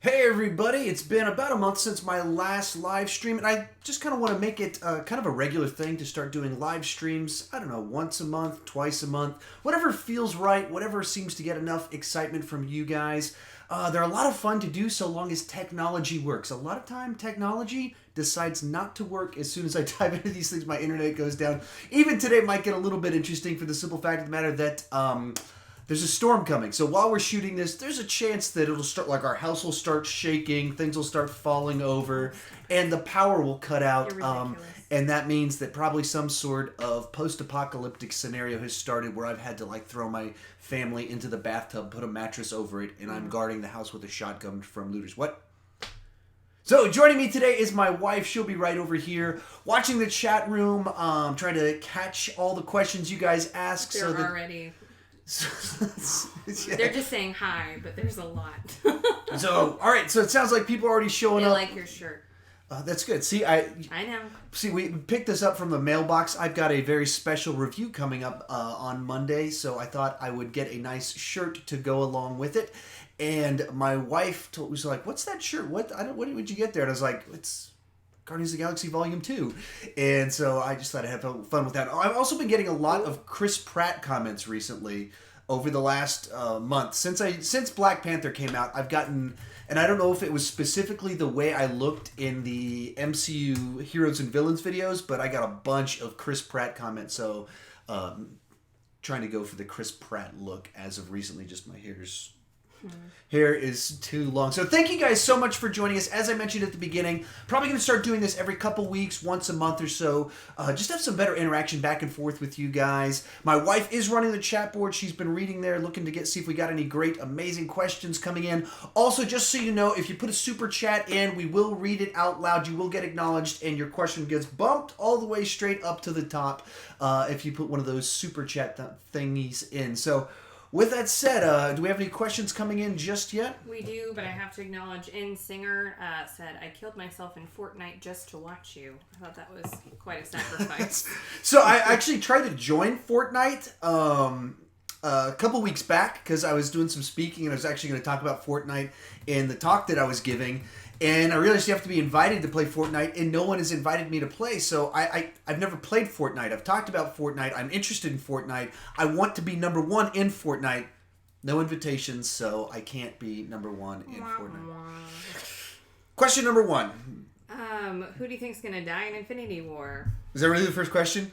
Hey everybody, it's been about a month since my last live stream, and I just kind of want to make it kind of a regular thing to start doing live streams, I don't know, once a month, twice a month, whatever feels right, whatever seems to get enough excitement from you guys. They're a lot of fun to do so long as technology works. A lot of time, technology decides not to work as soon as I type into these things, my internet goes down. Even today might get a little bit interesting for the simple fact of the matter that there's a storm coming. So while we're shooting this, there's a chance that it'll start, like our house will start shaking, things will start falling over, and the power will cut out. And that means that probably some sort of post-apocalyptic scenario has started where I've had to like throw my family into the bathtub, put a mattress over it, and I'm guarding the house with a shotgun from looters. What? So joining me today is my wife. She'll be right over here watching the chat room, trying to catch all the questions you guys ask. They're already... They're just saying hi, but there's a lot. So, all right. So it sounds like people are already showing up. They like your shirt. That's good. See, I know. See, we picked this up from the mailbox. I've got a very special review coming up on Monday, so I thought I would get a nice shirt to go along with it. And my wife was like, "What's that shirt? What would you get there?" And I was like, "It's Guardians of the Galaxy Volume 2. And so I just thought I'd have fun with that. I've also been getting a lot of Chris Pratt comments recently over the last month. Since Black Panther came out, I've gotten, and I don't know if it was specifically the way I looked in the MCU Heroes and Villains videos, but I got a bunch of Chris Pratt comments. So trying to go for the Chris Pratt look as of recently, just my hair is too long. So thank you guys so much for joining us. As I mentioned at the beginning, probably going to start doing this every couple weeks, once a month or so. Just have some better interaction back and forth with you guys. My wife is running the chat board. She's been reading there, looking to see if we got any great, amazing questions coming in. Also, just so you know, if you put a super chat in, we will read it out loud. You will get acknowledged, and your question gets bumped all the way straight up to the top if you put one of those super chat thingies in. So, with that said, do we have any questions coming in just yet? We do, but I have to acknowledge Singer said, "I killed myself in Fortnite just to watch you." I thought that was quite a sacrifice. So I actually tried to join Fortnite a couple weeks back because I was doing some speaking and I was actually going to talk about Fortnite in the talk that I was giving. And I realized you have to be invited to play Fortnite, and no one has invited me to play. So I've never played Fortnite. I've talked about Fortnite. I'm interested in Fortnite. I want to be number one in Fortnite. No invitations, so I can't be number one in Fortnite. Question number one. Who do you think's gonna die in Infinity War? Is that really the first question?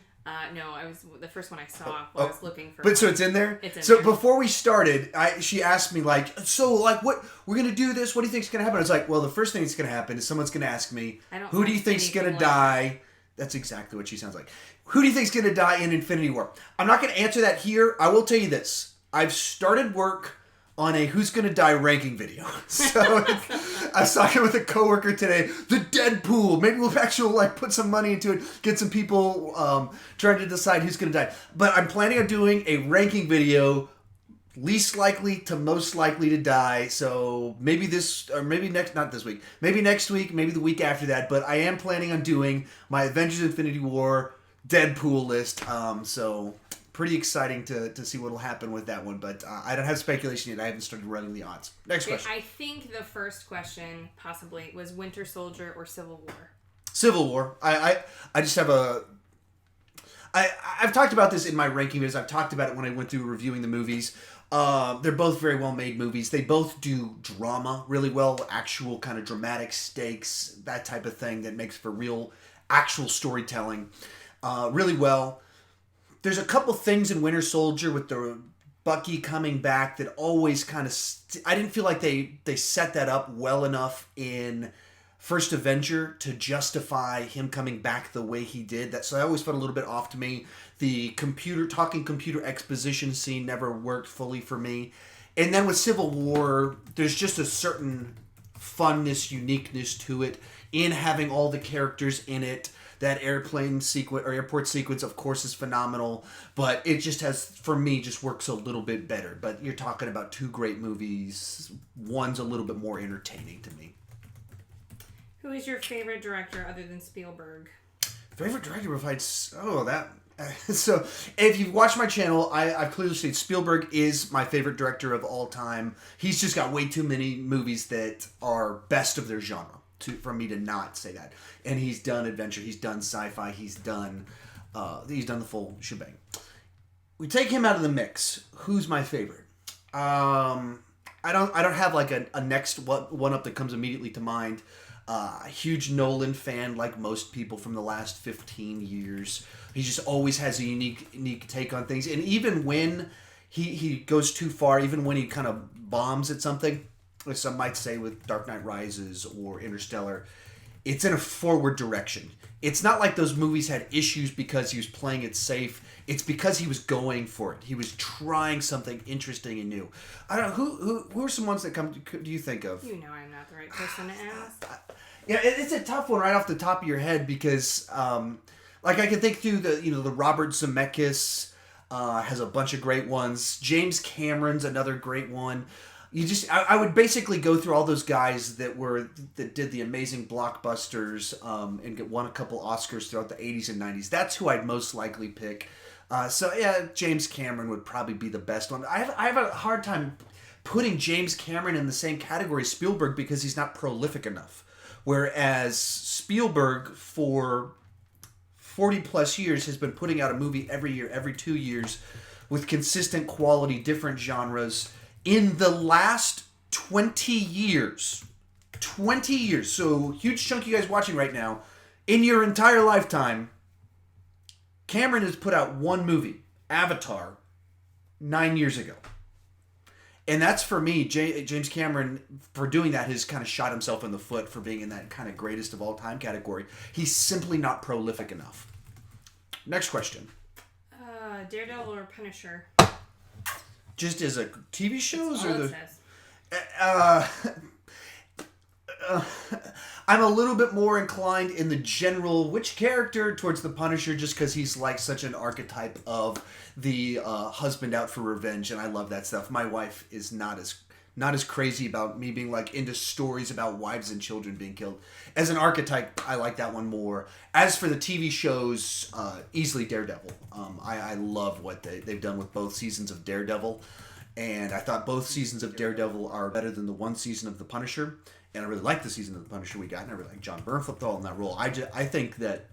No, I was the first one I saw while I was looking for. But so it's in there. It's in so there. Before we started, she asked me what we're gonna do this. What do you think's gonna happen? I was like, well, the first thing that's gonna happen is someone's gonna ask me, who do you think's gonna die? That's exactly what she sounds like. Who do you think's gonna die in Infinity War? I'm not gonna answer that here. I will tell you this: I've started work on a who's gonna die ranking video. So I was talking with a coworker today. The Deadpool. Maybe we'll actually put some money into it, get some people trying to decide who's gonna die. But I'm planning on doing a ranking video, least likely to most likely to die. So maybe not this week. Maybe next week. Maybe the week after that. But I am planning on doing my Avengers: Infinity War Deadpool list. So pretty exciting to see what will happen with that one, but I don't have speculation yet. I haven't started running the odds. Next question. I think the first question possibly was Winter Soldier or Civil War. Civil War. I just have I've talked about this in my ranking videos. I've talked about it when I went through reviewing the movies. They're both very well made movies. They both do drama really well, actual kind of dramatic stakes, that type of thing that makes for real actual storytelling really well. There's a couple things in Winter Soldier with the Bucky coming back that always kind of... I didn't feel like they set that up well enough in First Avenger to justify him coming back the way he did. So that always felt a little bit off to me. The talking computer exposition scene never worked fully for me. And then with Civil War, there's just a certain funness, uniqueness to it in having all the characters in it. That airplane sequence or airport sequence, of course, is phenomenal, but it just just works a little bit better. But you're talking about two great movies. One's a little bit more entertaining to me. Who is your favorite director other than Spielberg? Favorite director provides... So, if you've watched my channel, I've clearly stated Spielberg is my favorite director of all time. He's just got way too many movies that are best of their genre for me to not say that. And he's done adventure, he's done sci-fi, he's done the full shebang. We take him out of the mix. Who's my favorite? I don't have like a next one up that comes immediately to mind. A huge Nolan fan, like most people from the last 15 years. He just always has a unique take on things. And even when he goes too far, even when he kind of bombs at something, as some might say with Dark Knight Rises or Interstellar, it's in a forward direction. It's not like those movies had issues because he was playing it safe. It's because he was going for it. He was trying something interesting and new. I don't know, who are some ones that do you think of? You know I'm not the right person to ask. Yeah, it's a tough one right off the top of your head because, like, I can think through the Robert Zemeckis has a bunch of great ones. James Cameron's another great one. I would basically go through all those guys that did the amazing blockbusters and won a couple Oscars throughout the 80s and 90s. That's who I'd most likely pick. So yeah, James Cameron would probably be the best one. I have a hard time putting James Cameron in the same category as Spielberg because he's not prolific enough. Whereas Spielberg, for 40 plus years, has been putting out a movie every year, every 2 years, with consistent quality, different genres. In the last 20 years, so huge chunk of you guys watching right now, in your entire lifetime, Cameron has put out one movie, Avatar, 9 years ago. And that's, for me, James Cameron, for doing that, has kind of shot himself in the foot for being in that kind of greatest of all time category. He's simply not prolific enough. Next question. Daredevil or Punisher? Just as a TV shows or the? I'm a little bit more inclined in the general which character towards the Punisher, just because he's like such an archetype of the husband out for revenge, and I love that stuff. My wife is not as crazy about me being like into stories about wives and children being killed. As an archetype, I like that one more. As for the TV shows, easily Daredevil. I love what they've done with both seasons of Daredevil, and I thought both seasons of Daredevil are better than the one season of The Punisher. And I really like the season of The Punisher we got, and I really like John Bernthal in that role. I think that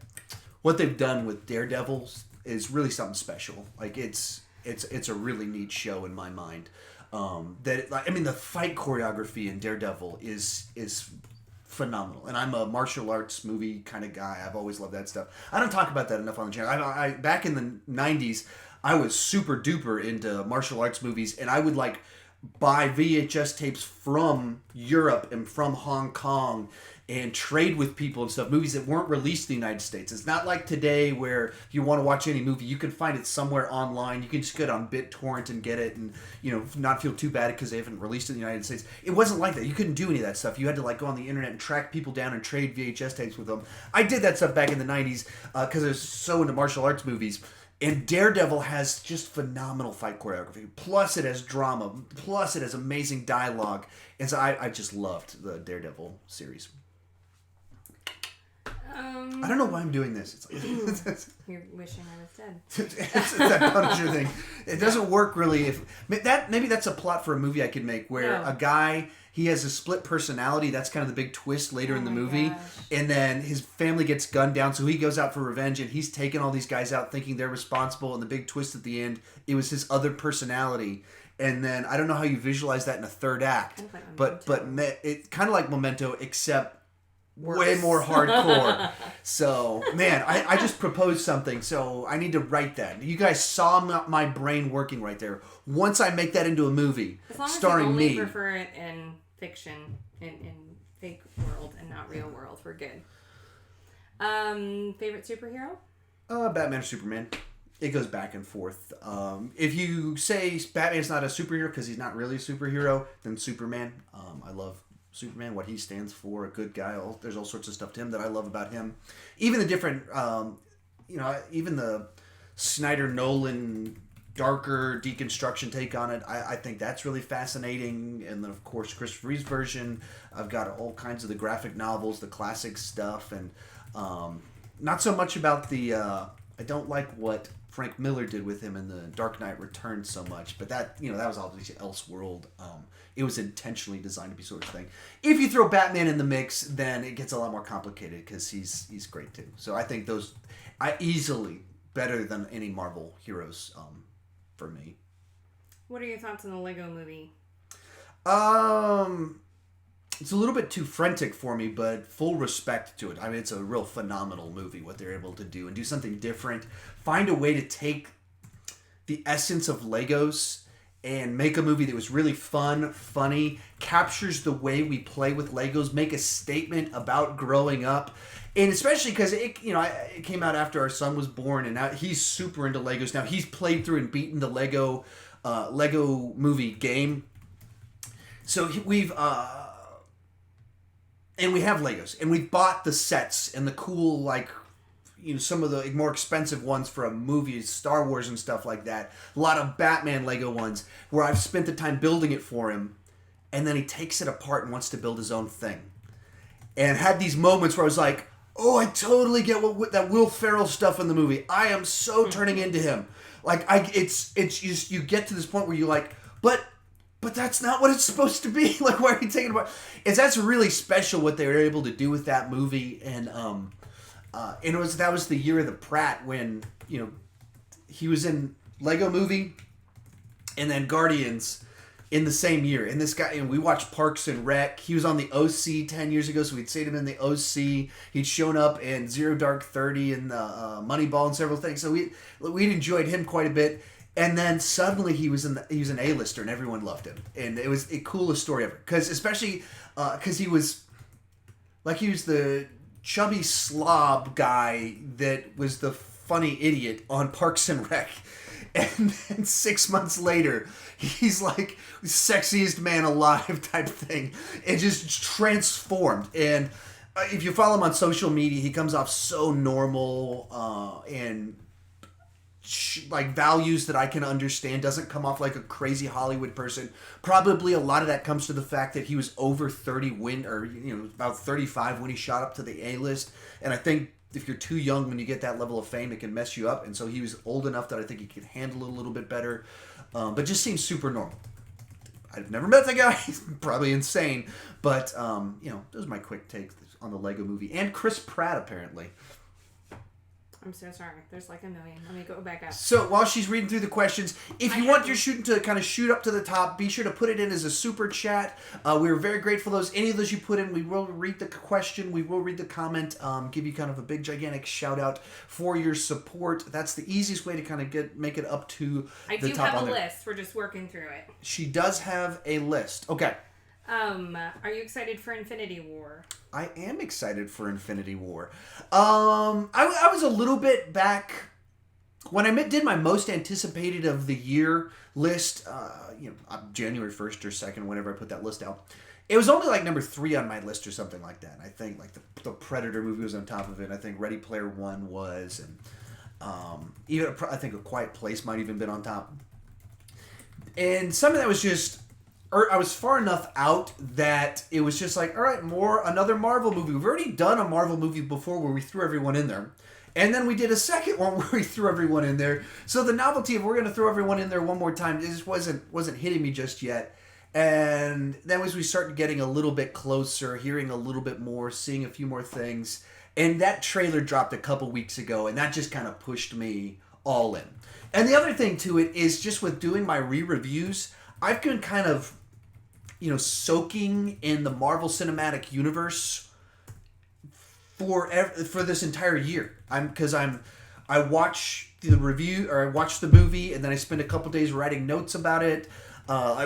what they've done with Daredevil is really something special. Like it's a really neat show in my mind. The fight choreography in Daredevil is phenomenal, and I'm a martial arts movie kind of guy. I've always loved that stuff. I don't talk about that enough on the channel. I back in the 90s, I was super duper into martial arts movies, and I would like buy VHS tapes from Europe and from Hong Kong and trade with people and stuff, movies that weren't released in the United States. It's not like today where if you want to watch any movie, you can find it somewhere online. You can just get on BitTorrent and get it and, not feel too bad because they haven't released it in the United States. It wasn't like that. You couldn't do any of that stuff. You had to like go on the internet and track people down and trade VHS tapes with them. I did that stuff back in the 90s because I was so into martial arts movies. And Daredevil has just phenomenal fight choreography. Plus it has drama. Plus it has amazing dialogue. And so I just loved the Daredevil series. I don't know why I'm doing this. It's like, you're wishing I was dead. It's that Punisher thing. It doesn't work really. Maybe that's a plot for a movie I could make where a guy, he has a split personality. That's kind of the big twist later in the movie. Gosh. And then his family gets gunned down, so he goes out for revenge, and he's taking all these guys out thinking they're responsible, and the big twist at the end, it was his other personality. And then, I don't know how you visualize that in a third act, but it kind of like Memento, except way more hardcore. So, man, I just proposed something, so I need to write that. You guys saw my brain working right there. Once I make that into a movie, as long starring as you only me. prefer it in fiction, in fake world and not real world, we're good. Favorite superhero? Batman or Superman. It goes back and forth. If you say Batman's not a superhero because he's not really a superhero, then Superman. I love Superman, what he stands for, a good guy. There's all sorts of stuff to him that I love about him. Even the different, even the Snyder Nolan darker deconstruction take on it, I think that's really fascinating. And then, of course, Christopher Reeve's version. I've got all kinds of the graphic novels, the classic stuff, and not so much about the... I I don't like what Frank Miller did with him in The Dark Knight Returns so much, but that was obviously Elseworld. It was intentionally designed to be sort of thing. If you throw Batman in the mix, then it gets a lot more complicated because he's great too. So I think those easily better than any Marvel heroes for me. What are your thoughts on the Lego movie? It's a little bit too frantic for me, but full respect to it. I mean, it's a real phenomenal movie, what they're able to do and do something different. Find a way to take the essence of Legos and make a movie that was really fun, funny, captures the way we play with Legos, make a statement about growing up. And especially because it came out after our son was born, and now he's super into Legos. Now he's played through and beaten the Lego movie game. So we have Legos, and we've bought the sets and the cool, some of the more expensive ones for a movie, Star Wars and stuff like that. A lot of Batman Lego ones where I've spent the time building it for him, and then he takes it apart and wants to build his own thing. And had these moments where I was like, oh, I totally get what that Will Ferrell stuff in the movie. I am so turning into him. It's just, you get to this point where you're like, but that's not what it's supposed to be. Like, why are you taking it apart? That's really special what they were able to do with that movie. And that was the year of the Pratt when, he was in Lego Movie and then Guardians in the same year. And this guy, and we watched Parks and Rec. He was on the OC 10 years ago, so we'd seen him in the OC. He'd shown up in Zero Dark 30 and Moneyball and several things. So we'd enjoyed him quite a bit. And then suddenly he was an A-lister and everyone loved him. And it was the coolest story ever. Because he was the chubby slob guy that was the funny idiot on Parks and Rec. And then 6 months later, he's like sexiest man alive type thing. It just transformed. And if you follow him on social media, he comes off so normal and values that I can understand. Doesn't come off like a crazy Hollywood person. Probably a lot of that comes to the fact that he was over 30 about 35 when he shot up to the A-list. And I think if you're too young when you get that level of fame, it can mess you up. And so he was old enough that I think he could handle it a little bit better. But just seems super normal. I've never met the guy. He's probably insane. But, those are my quick takes on the Lego movie. And Chris Pratt, apparently. I'm so sorry. There's like a million. Let me go back up. So while she's reading through the questions, if you want your shooting to kind of shoot up to the top, be sure to put it in as a super chat. We're very grateful for those. Any of those you put in, we will read the question. We will read the comment. Give you kind of a big, gigantic shout out for your support. That's the easiest way to kind of make it up to the top. I do have a list. We're just working through it. She does have a list. Okay. Are you excited for Infinity War? I am excited for Infinity War. I was a little bit back when I did my most anticipated of the year list. January 1st or 2nd, whenever I put that list out. It was only like number 3 on my list or something like that. I think like the Predator movie was on top of it. I think Ready Player One was, and even I think A Quiet Place might even been on top. And some of that was just. I was far enough out that it was just like, all right, another Marvel movie. We've already done a Marvel movie before where we threw everyone in there. And then we did a second one where we threw everyone in there. So the novelty of we're going to throw everyone in there one more time, it just wasn't hitting me just yet. And then as we started getting a little bit closer, hearing a little bit more, seeing a few more things, and that trailer dropped a couple weeks ago, and that just kind of pushed me all in. And the other thing to it is just with doing my re-reviews, I've been kind of soaking in the Marvel Cinematic Universe for this entire year. I watch the review, or I watch the movie, and then I spend a couple days writing notes about it.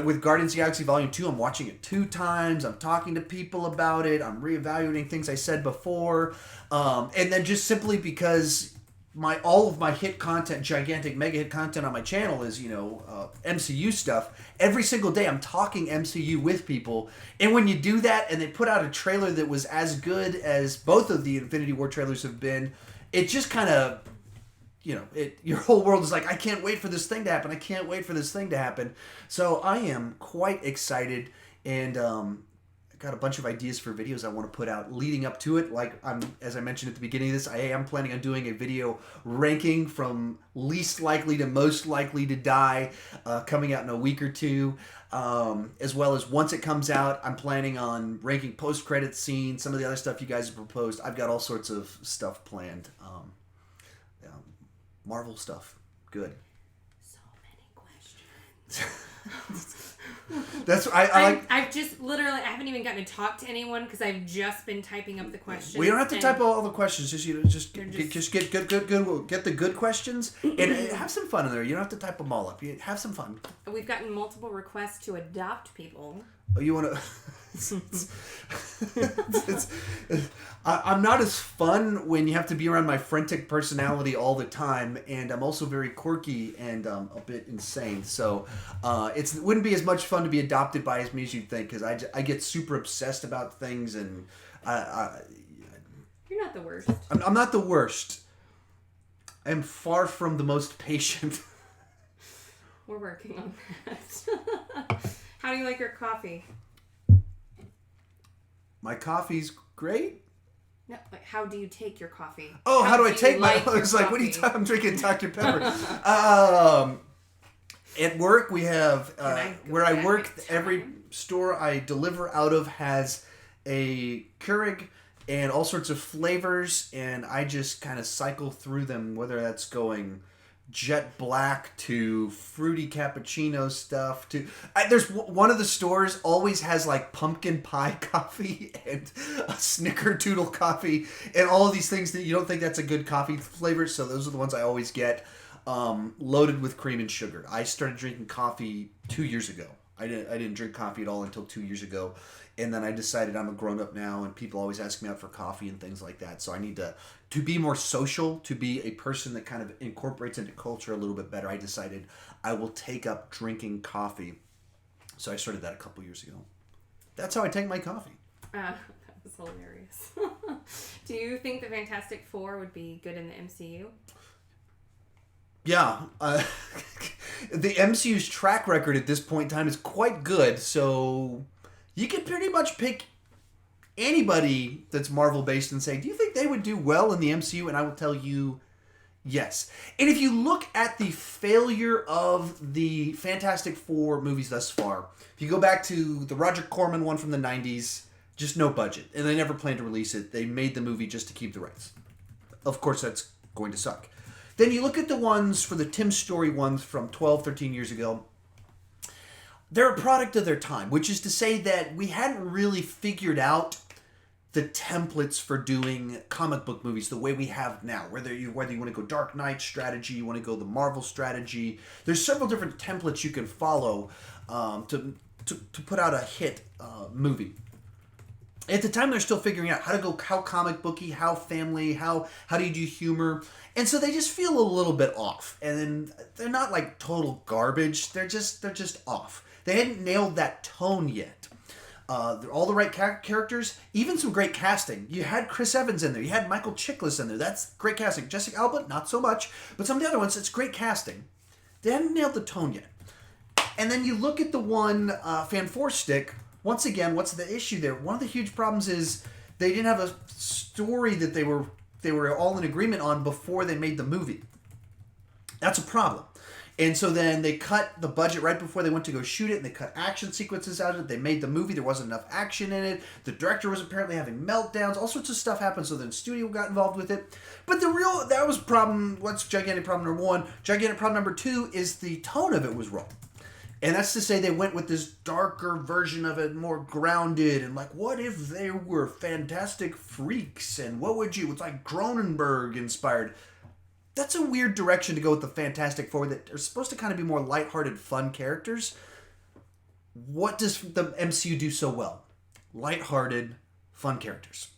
With Guardians of the Galaxy Volume 2, I'm watching it 2 times. I'm talking to people about it. I'm reevaluating things I said before. And then just simply because all of my hit content, gigantic mega hit content on my channel is, MCU stuff. Every single day I'm talking MCU with people. And when you do that and they put out a trailer that was as good as both of the Infinity War trailers have been, it just kind of, your whole world is like, I can't wait for this thing to happen. I can't wait for this thing to happen. So I am quite excited and got a bunch of ideas for videos I want to put out leading up to it. Like as I mentioned at the beginning of this, I am planning on doing a video ranking from least likely to most likely to die, coming out in a week or two. As well as once it comes out, I'm planning on ranking post-credit scenes, some of the other stuff you guys have proposed. I've got all sorts of stuff planned. Marvel stuff. Good. So many questions. That's I like. I've just literally, I haven't even gotten to talk to anyone because I've just been typing up the questions. We don't have to type all the questions. Just get the good questions and have some fun in there. You don't have to type them all up. Have some fun. We've gotten multiple requests to adopt people. Oh, you want to? I'm not as fun when you have to be around my frantic personality all the time, and I'm also very quirky and a bit insane. So it wouldn't be as much fun to be adopted by as me as you'd think, because I get super obsessed about things, and You're not the worst. I'm not the worst. I am far from the most patient. We're working on that. How do you like your coffee? My coffee's great. No, like how do you take your coffee? Oh, how do I take my? I was like, coffee? what are you talking? I'm drinking Dr. Pepper. At work, we have where I work. Every store I deliver out of has a Keurig and all sorts of flavors, and I just kind of cycle through them. Whether that's going jet black to fruity cappuccino stuff to there's one of the stores always has like pumpkin pie coffee and a snickerdoodle coffee and all of these things that you don't think that's a good coffee flavor, so those are the ones I always get, loaded with cream and sugar. I started drinking coffee 2 years ago. I didn't drink coffee at all until 2 years ago, and then I decided I'm a grown-up now, and people always ask me out for coffee and things like that, so I need to be more social, to be a person that kind of incorporates into culture a little bit better. I decided I will take up drinking coffee, so I started that a couple years ago. That's how I take my coffee. That was hilarious. Do you think the Fantastic Four would be good in the MCU? Yeah, the MCU's track record at this point in time is quite good, so you can pretty much pick anybody that's Marvel based and say, do you think they would do well in the MCU? And I will tell you, yes. And if you look at the failure of the Fantastic Four movies thus far, if you go back to the Roger Corman one from the 90s, just no budget, and they never planned to release it. They made the movie just to keep the rights. Of course, that's going to suck. Then you look at the ones for the Tim Story ones from 12, 13 years ago. They're a product of their time, which is to say that we hadn't really figured out the templates for doing comic book movies the way we have now. Whether you want to go Dark Knight strategy, you want to go the Marvel strategy. There's several different templates you can follow to put out a hit movie. At the time, they're still figuring out how comic booky, how family, how do you do humor. And so they just feel a little bit off. And then they're not like total garbage. They're just off. They hadn't nailed that tone yet. They're all the right characters, even some great casting. You had Chris Evans in there. You had Michael Chiklis in there. That's great casting. Jessica Alba, not so much. But some of the other ones, it's great casting. They hadn't nailed the tone yet. And then you look at the one Fan Four Stick. Once again, what's the issue there? One of the huge problems is they didn't have a story that they were all in agreement on before they made the movie. That's a problem. And so then they cut the budget right before they went to go shoot it, and they cut action sequences out of it. They made the movie. There wasn't enough action in it. The director was apparently having meltdowns. All sorts of stuff happened, so then studio got involved with it. But that was problem. What's gigantic problem number one? Gigantic problem number two is the tone of it was wrong. And that's to say they went with this darker version of it, more grounded, and like, what if they were fantastic freaks, and what would you, it's like Cronenberg inspired. That's a weird direction to go with the Fantastic Four that are supposed to kind of be more lighthearted, fun characters. What does the MCU do so well? Lighthearted, fun characters.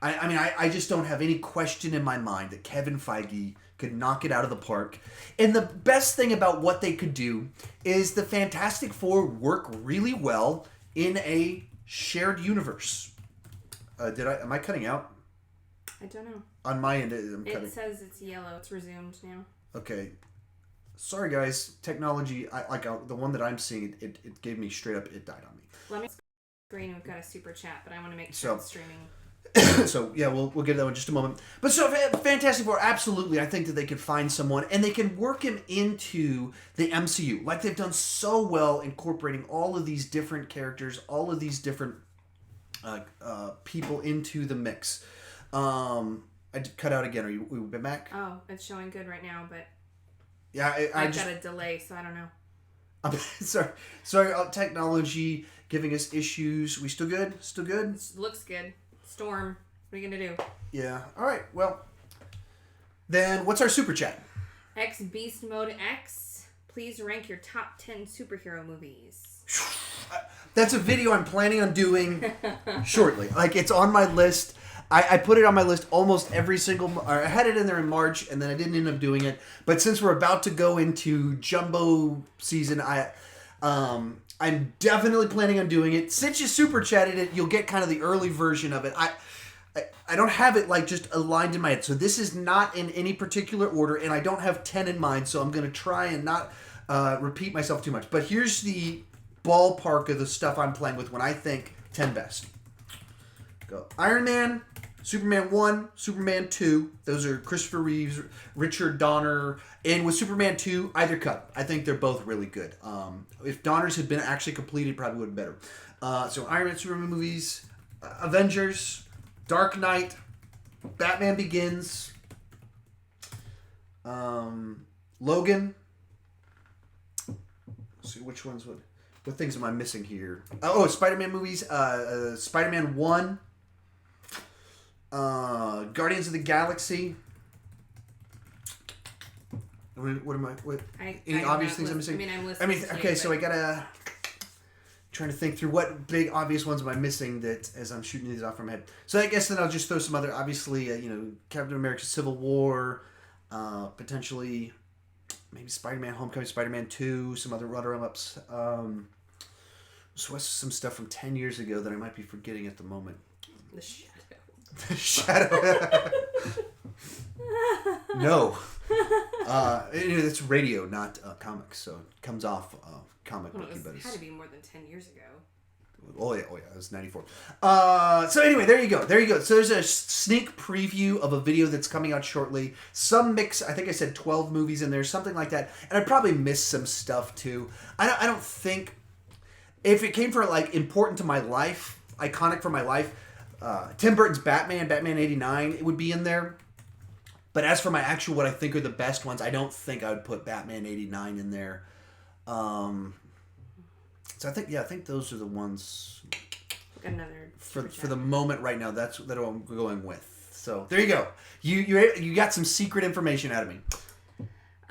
I just don't have any question in my mind that Kevin Feige could knock it out of the park. And the best thing about what they could do is the Fantastic Four work really well in a shared universe. Am I cutting out? I don't know. On my end, I'm cutting. It says it's yellow. It's resumed now. Okay. Sorry, guys. Technology, the one that I'm seeing, it gave me straight up, it died on me. Let me Green, we've got a super chat, but I want to make So- sure it's streaming. So yeah, we'll get to that one in just a moment. But so Fantastic Four, absolutely, I think that they could find someone and they can work him into the MCU, like they've done so well, incorporating all of these different characters, all of these different people into the mix. I cut out again. Are you we been back? Oh, it's showing good right now, but Yeah, I've got a delay, so I don't know. I'm sorry. Technology giving us issues. We still good? Still good? It looks good. Storm, what are you gonna do? Yeah. All right. Well, then what's our super chat? X Beast Mode X. Please rank your top 10 superhero movies. That's a video I'm planning on doing shortly. Like, it's on my list. I put it on my list almost every single... I had it in there in March, and then I didn't end up doing it. But since we're about to go into Jumbo season, I'm definitely planning on doing it. Since you super chatted it, you'll get kind of the early version of it. I don't have it like just aligned in my head. So this is not in any particular order, and I don't have 10 in mind, so I'm going to try and not repeat myself too much. But here's the ballpark of the stuff I'm playing with when I think 10 best. Go Iron Man, Superman 1, Superman 2. Those are Christopher Reeves, Richard Donner. And with Superman 2, either cut. I think they're both really good. If Donner's had been actually completed, probably would have been better. So Iron Man, Superman movies, Avengers, Dark Knight, Batman Begins, Logan. Let's see which ones would... What things am I missing here? Oh, Spider-Man movies. Spider-Man 1. Guardians of the Galaxy. What am I... What, any obvious things I'm missing? I'm listening to okay, you, so I gotta... Trying to think through what big obvious ones am I missing that as I'm shooting these off from my head. So I guess then I'll just throw some other... Obviously, Captain America Civil War. Potentially... Maybe Spider-Man Homecoming, Spider-Man 2, some other runner-ups. So what's some stuff from 10 years ago that I might be forgetting at the moment? The Shadow. The Shadow. No. It's radio, not comics, so it comes off comic booky. It had to be more than 10 years ago. Oh yeah, it was 94. So anyway, there you go. So there's a sneak preview of a video that's coming out shortly. Some mix, I think I said 12 movies in there, something like that. And I probably missed some stuff too. I don't think, if it came for like important to my life, iconic for my life, Tim Burton's Batman 89, it would be in there. But as for my actual, what I think are the best ones, I don't think I would put Batman 89 in there. So I think those are the ones. Another for the moment right now. That's what I'm going with. So there you go. You got some secret information out of me.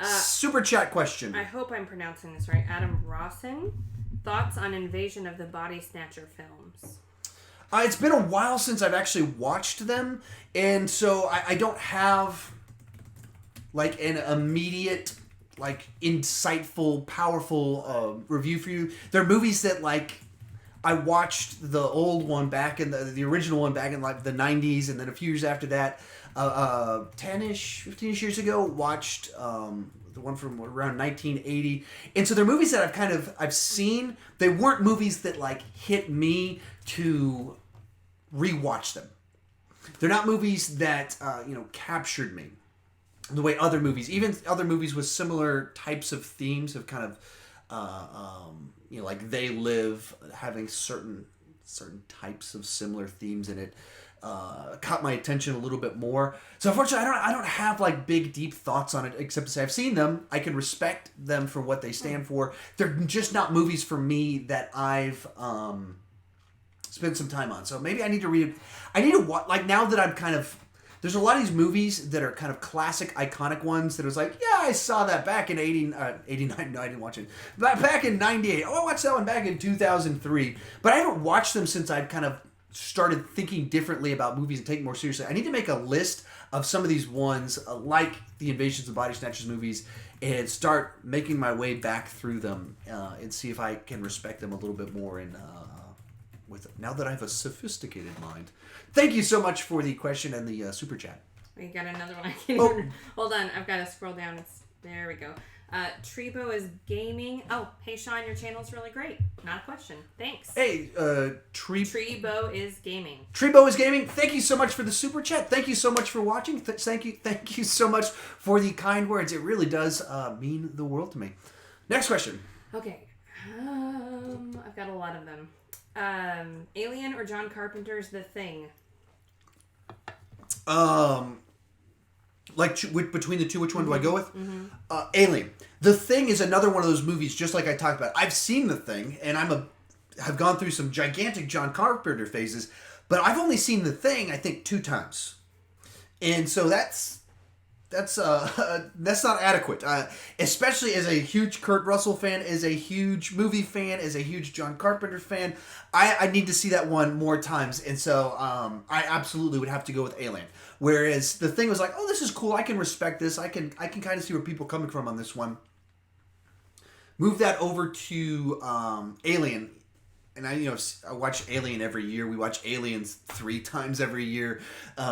Super chat question. I hope I'm pronouncing this right. Adam Rawson, thoughts on Invasion of the Body Snatcher films? It's been a while since I've actually watched them, and so I don't have like an immediate, like, insightful, powerful review for you. They're movies that, like, I watched the old one back in the original one back in like the 90s, and then a few years after that, 10-ish, 15-ish years ago, watched the one from around 1980. And so they're movies that I've seen. They weren't movies that like hit me to rewatch them. They're not movies that captured me the way other movies, even other movies with similar types of themes, have kind of like They Live, having certain types of similar themes in it, caught my attention a little bit more. So unfortunately, I don't have like big deep thoughts on it, except to say I've seen them. I can respect them for what they stand for. They're just not movies for me that I've spent some time on. So maybe I need to read. I need to watch, like, now that I'm kind of. There's a lot of these movies that are kind of classic, iconic ones that was like, yeah, I saw that back in 89. No, I didn't watch it. Back in 98. Oh, I watched that one back in 2003. But I haven't watched them since I've kind of started thinking differently about movies and taking more seriously. I need to make a list of some of these ones, like the Invasions of Body Snatchers movies, and start making my way back through them and see if I can respect them a little bit more. And now that I have a sophisticated mind. Thank you so much for the question and the super chat. We got another one. I can't even... Hold on, I've got to scroll down. There we go. Trebo is gaming. Oh, hey Sean, your channel's really great. Not a question. Thanks. Hey, Trebo is gaming. Trebo is gaming. Thank you so much for the super chat. Thank you so much for watching. Thank you so much for the kind words. It really does mean the world to me. Next question. Okay. I've got a lot of them. Alien or John Carpenter's The Thing? Between the two, which one do I go with? Mm-hmm. Alien. The Thing is another one of those movies, just like I talked about. I've seen The Thing, and I've gone through some gigantic John Carpenter phases, but I've only seen The Thing, I think, 2 times. And so that's not adequate. Especially as a huge Kurt Russell fan, as a huge movie fan, as a huge John Carpenter fan, I need to see that one more times. And so I absolutely would have to go with Alien. Whereas The Thing was like, oh, this is cool. I can respect this. I can kind of see where people are coming from on this one. Move that over to Alien. And I watch Alien every year. We watch Aliens 3 times every year.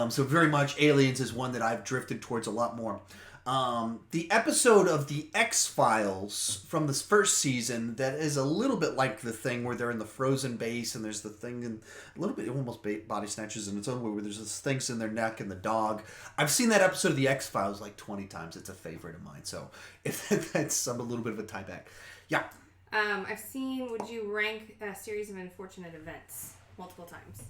So very much Aliens is one that I've drifted towards a lot more. The episode of The X-Files from this first season that is a little bit like The Thing, where they're in the frozen base and there's the thing and a little bit almost body snatches in its own way, where there's this things in their neck and the dog. I've seen that episode of The X-Files like 20 times. It's a favorite of mine. So if that's a little bit of a tie back. Yeah. I've seen, would you rank a series of unfortunate events multiple times?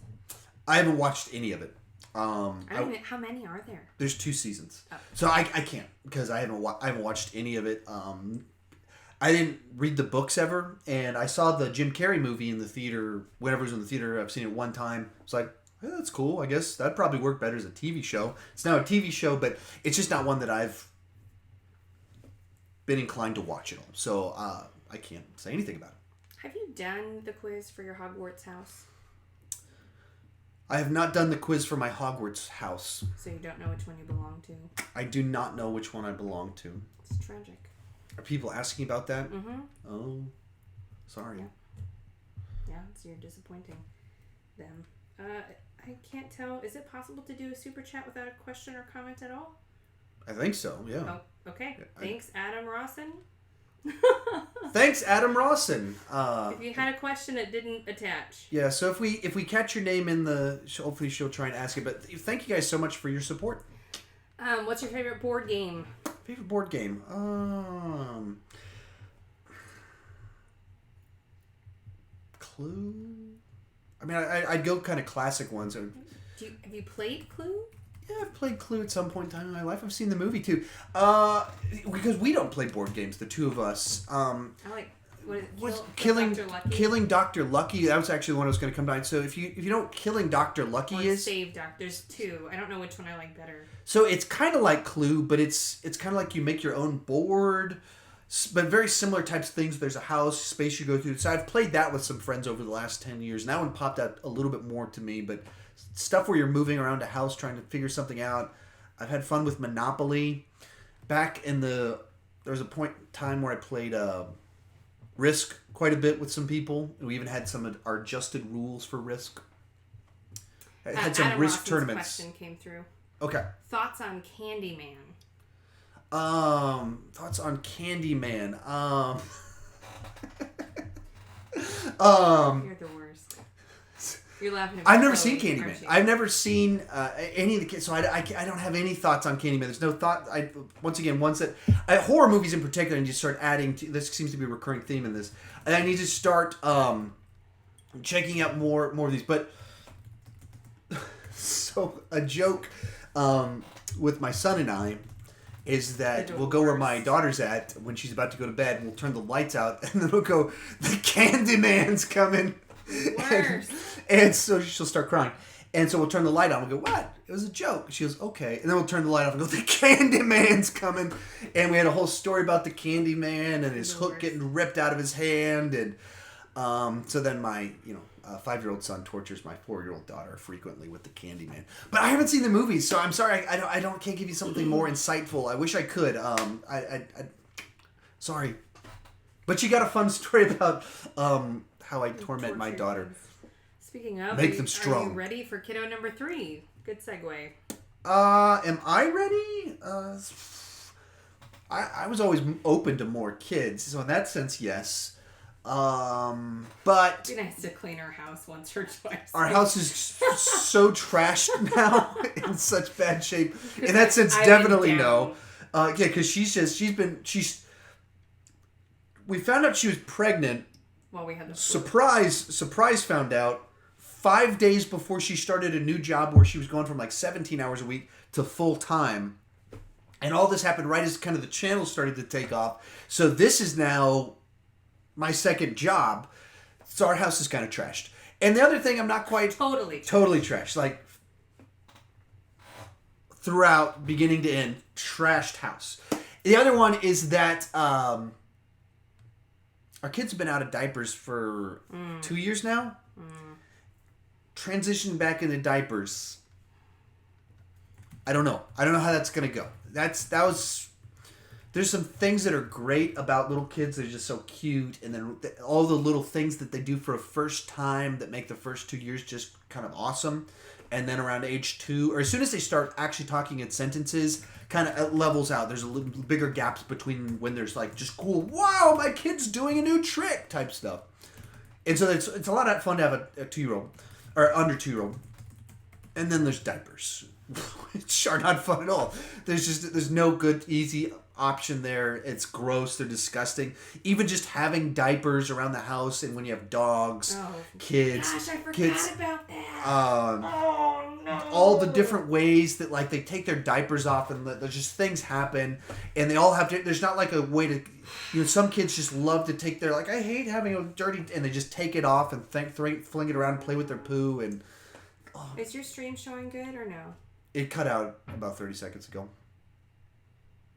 I haven't watched any of it. I don't even, how many are there? There's 2 seasons. Oh. So I can't, because I haven't watched any of it. I didn't read the books ever, and I saw the Jim Carrey movie in the theater, whenever it was in the theater. I've seen it one time. It's like, hey, that's cool. I guess that'd probably work better as a TV show. It's now a TV show, but it's just not one that I've been inclined to watch at all. So I can't say anything about it. Have you done the quiz for your Hogwarts house? I have not done the quiz for my Hogwarts house. So you don't know which one you belong to? I do not know which one I belong to. It's tragic. Are people asking about that? Mm-hmm. Oh, sorry. Yeah, so you're disappointing them. I can't tell. Is it possible to do a super chat without a question or comment at all? I think so, yeah. Oh, okay. Thanks, Adam Rawson. Thanks, Adam Rawson. If you had a question that didn't attach. Yeah, so if we catch your name in the... Hopefully she'll try and ask it, but thank you guys so much for your support. What's your favorite board game? Favorite board game? Clue? I mean, I'd go kind of classic ones. Have you played Clue? Yeah, I've played Clue at some point in time in my life. I've seen the movie too. Because we don't play board games, the two of us. I like Killing Dr. Lucky. That was actually the one I was going to come down. So if you know what Killing Dr. Lucky is, Save Doctor. There's 2. I don't know which one I like better. So it's kind of like Clue, but it's kind of like you make your own board, but very similar types of things. There's a house, space you go through. So I've played that with some friends over the last 10 years. And that one popped out a little bit more to me, but stuff where you're moving around a house trying to figure something out. I've had fun with Monopoly. Back in there was a point in time where I played Risk quite a bit with some people. We even had some of our adjusted rules for Risk. I had some Adam Risk Ross's tournaments. Question came through. Okay. Thoughts on Candyman? Thoughts on Candyman. You're the worst. You're laughing at me. I've never seen Candyman. I've never seen any of the kids, so I don't have any thoughts on Candyman. There's no thought. Once that horror movies in particular, and you start adding to this seems to be a recurring theme in this. And I need to start checking out more of these. But so a joke with my son and I is that we'll go where my daughter's at when she's about to go to bed, and we'll turn the lights out, and then we'll go, the Candyman's coming. Worse. And so she'll start crying. And so we'll turn the light on. We'll go, what? It was a joke. She goes, okay. And then we'll turn the light off and go, the Candyman's coming. And we had a whole story about the Candyman and his hook getting ripped out of his hand. And so then my 5-year-old son tortures my 4-year-old daughter frequently with the Candyman. But I haven't seen the movies, so I'm sorry. I can't give you something more insightful. I wish I could. Sorry. But you got a fun story about how I torment my daughter. Speaking of, make them strong. Are you ready for kiddo number 3? Good segue. Am I ready? I was always open to more kids, so in that sense, yes. But it'd be nice to clean our house once or twice. our house is so trashed now, in such bad shape. In that sense, definitely no. Yeah, because we found out she was pregnant. Well, we had the surprise found out 5 days before she started a new job where she was going from like 17 hours a week to full time. And all this happened right as kind of the channel started to take off. So this is now my second job. So our house is kind of trashed. And the other thing, I'm not quite... Totally trashed. Like, throughout, beginning to end, trashed house. The other one is that our kids have been out of diapers for 2 years now. Transition back into diapers. I don't know. I don't know how that's going to go. There's some things that are great about little kids. They're just so cute. And then all the little things that they do for a first time that make the first 2 years just kind of awesome. And then around age 2, or as soon as they start actually talking in sentences, kind of levels out. There's a little bigger gaps between when there's like just cool, wow, my kid's doing a new trick type stuff. And so it's a lot of fun to have a 2-year-old or under 2-year-old. And then there's diapers. Which are not fun at all. There's no good, easy option there. It's gross. They're disgusting. Even just having diapers around the house, and when you have dogs, kids. Gosh, I forgot about that. Oh no! All the different ways that like they take their diapers off, and there's just things happen, and they all have to. There's not like a way to. Some kids just love to take their I hate having a dirty, and they just take it off and fling it around and play with their poo and. Oh. Is your stream showing good or no? It cut out about 30 seconds ago.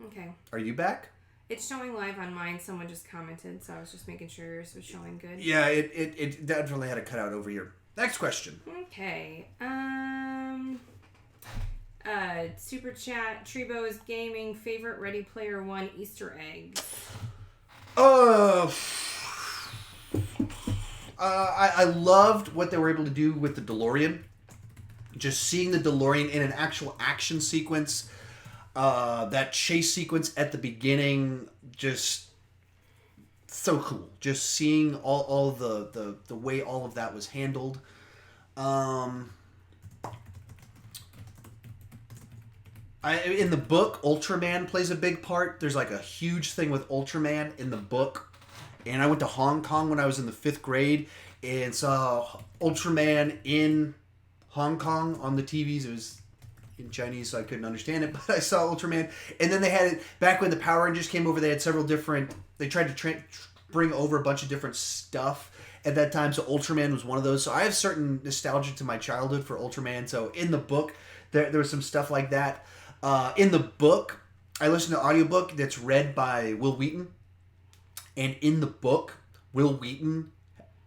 Okay. Are you back? It's showing live on mine. Someone just commented, so I was just making sure yours was showing good. Yeah, it definitely had a cutout over here. Next question. Okay. Super chat. Trebo's Gaming favorite Ready Player One Easter eggs. I loved what they were able to do with the DeLorean. Just seeing the DeLorean in an actual action sequence, that chase sequence at the beginning, just so cool. Just seeing all the way all of that was handled. In the book, Ultraman plays a big part. There's like a huge thing with Ultraman in the book. And I went to Hong Kong when I was in the 5th grade and saw Ultraman in Hong Kong on the TVs. It was in Chinese, so I couldn't understand it, but I saw Ultraman. And then they had it back when the Power Rangers came over. They had several different. They tried to bring over a bunch of different stuff at that time. So Ultraman was one of those. So I have certain nostalgia to my childhood for Ultraman. So in the book, there was some stuff like that. In the book, I listened to an audiobook that's read by Will Wheaton. And in the book, Will Wheaton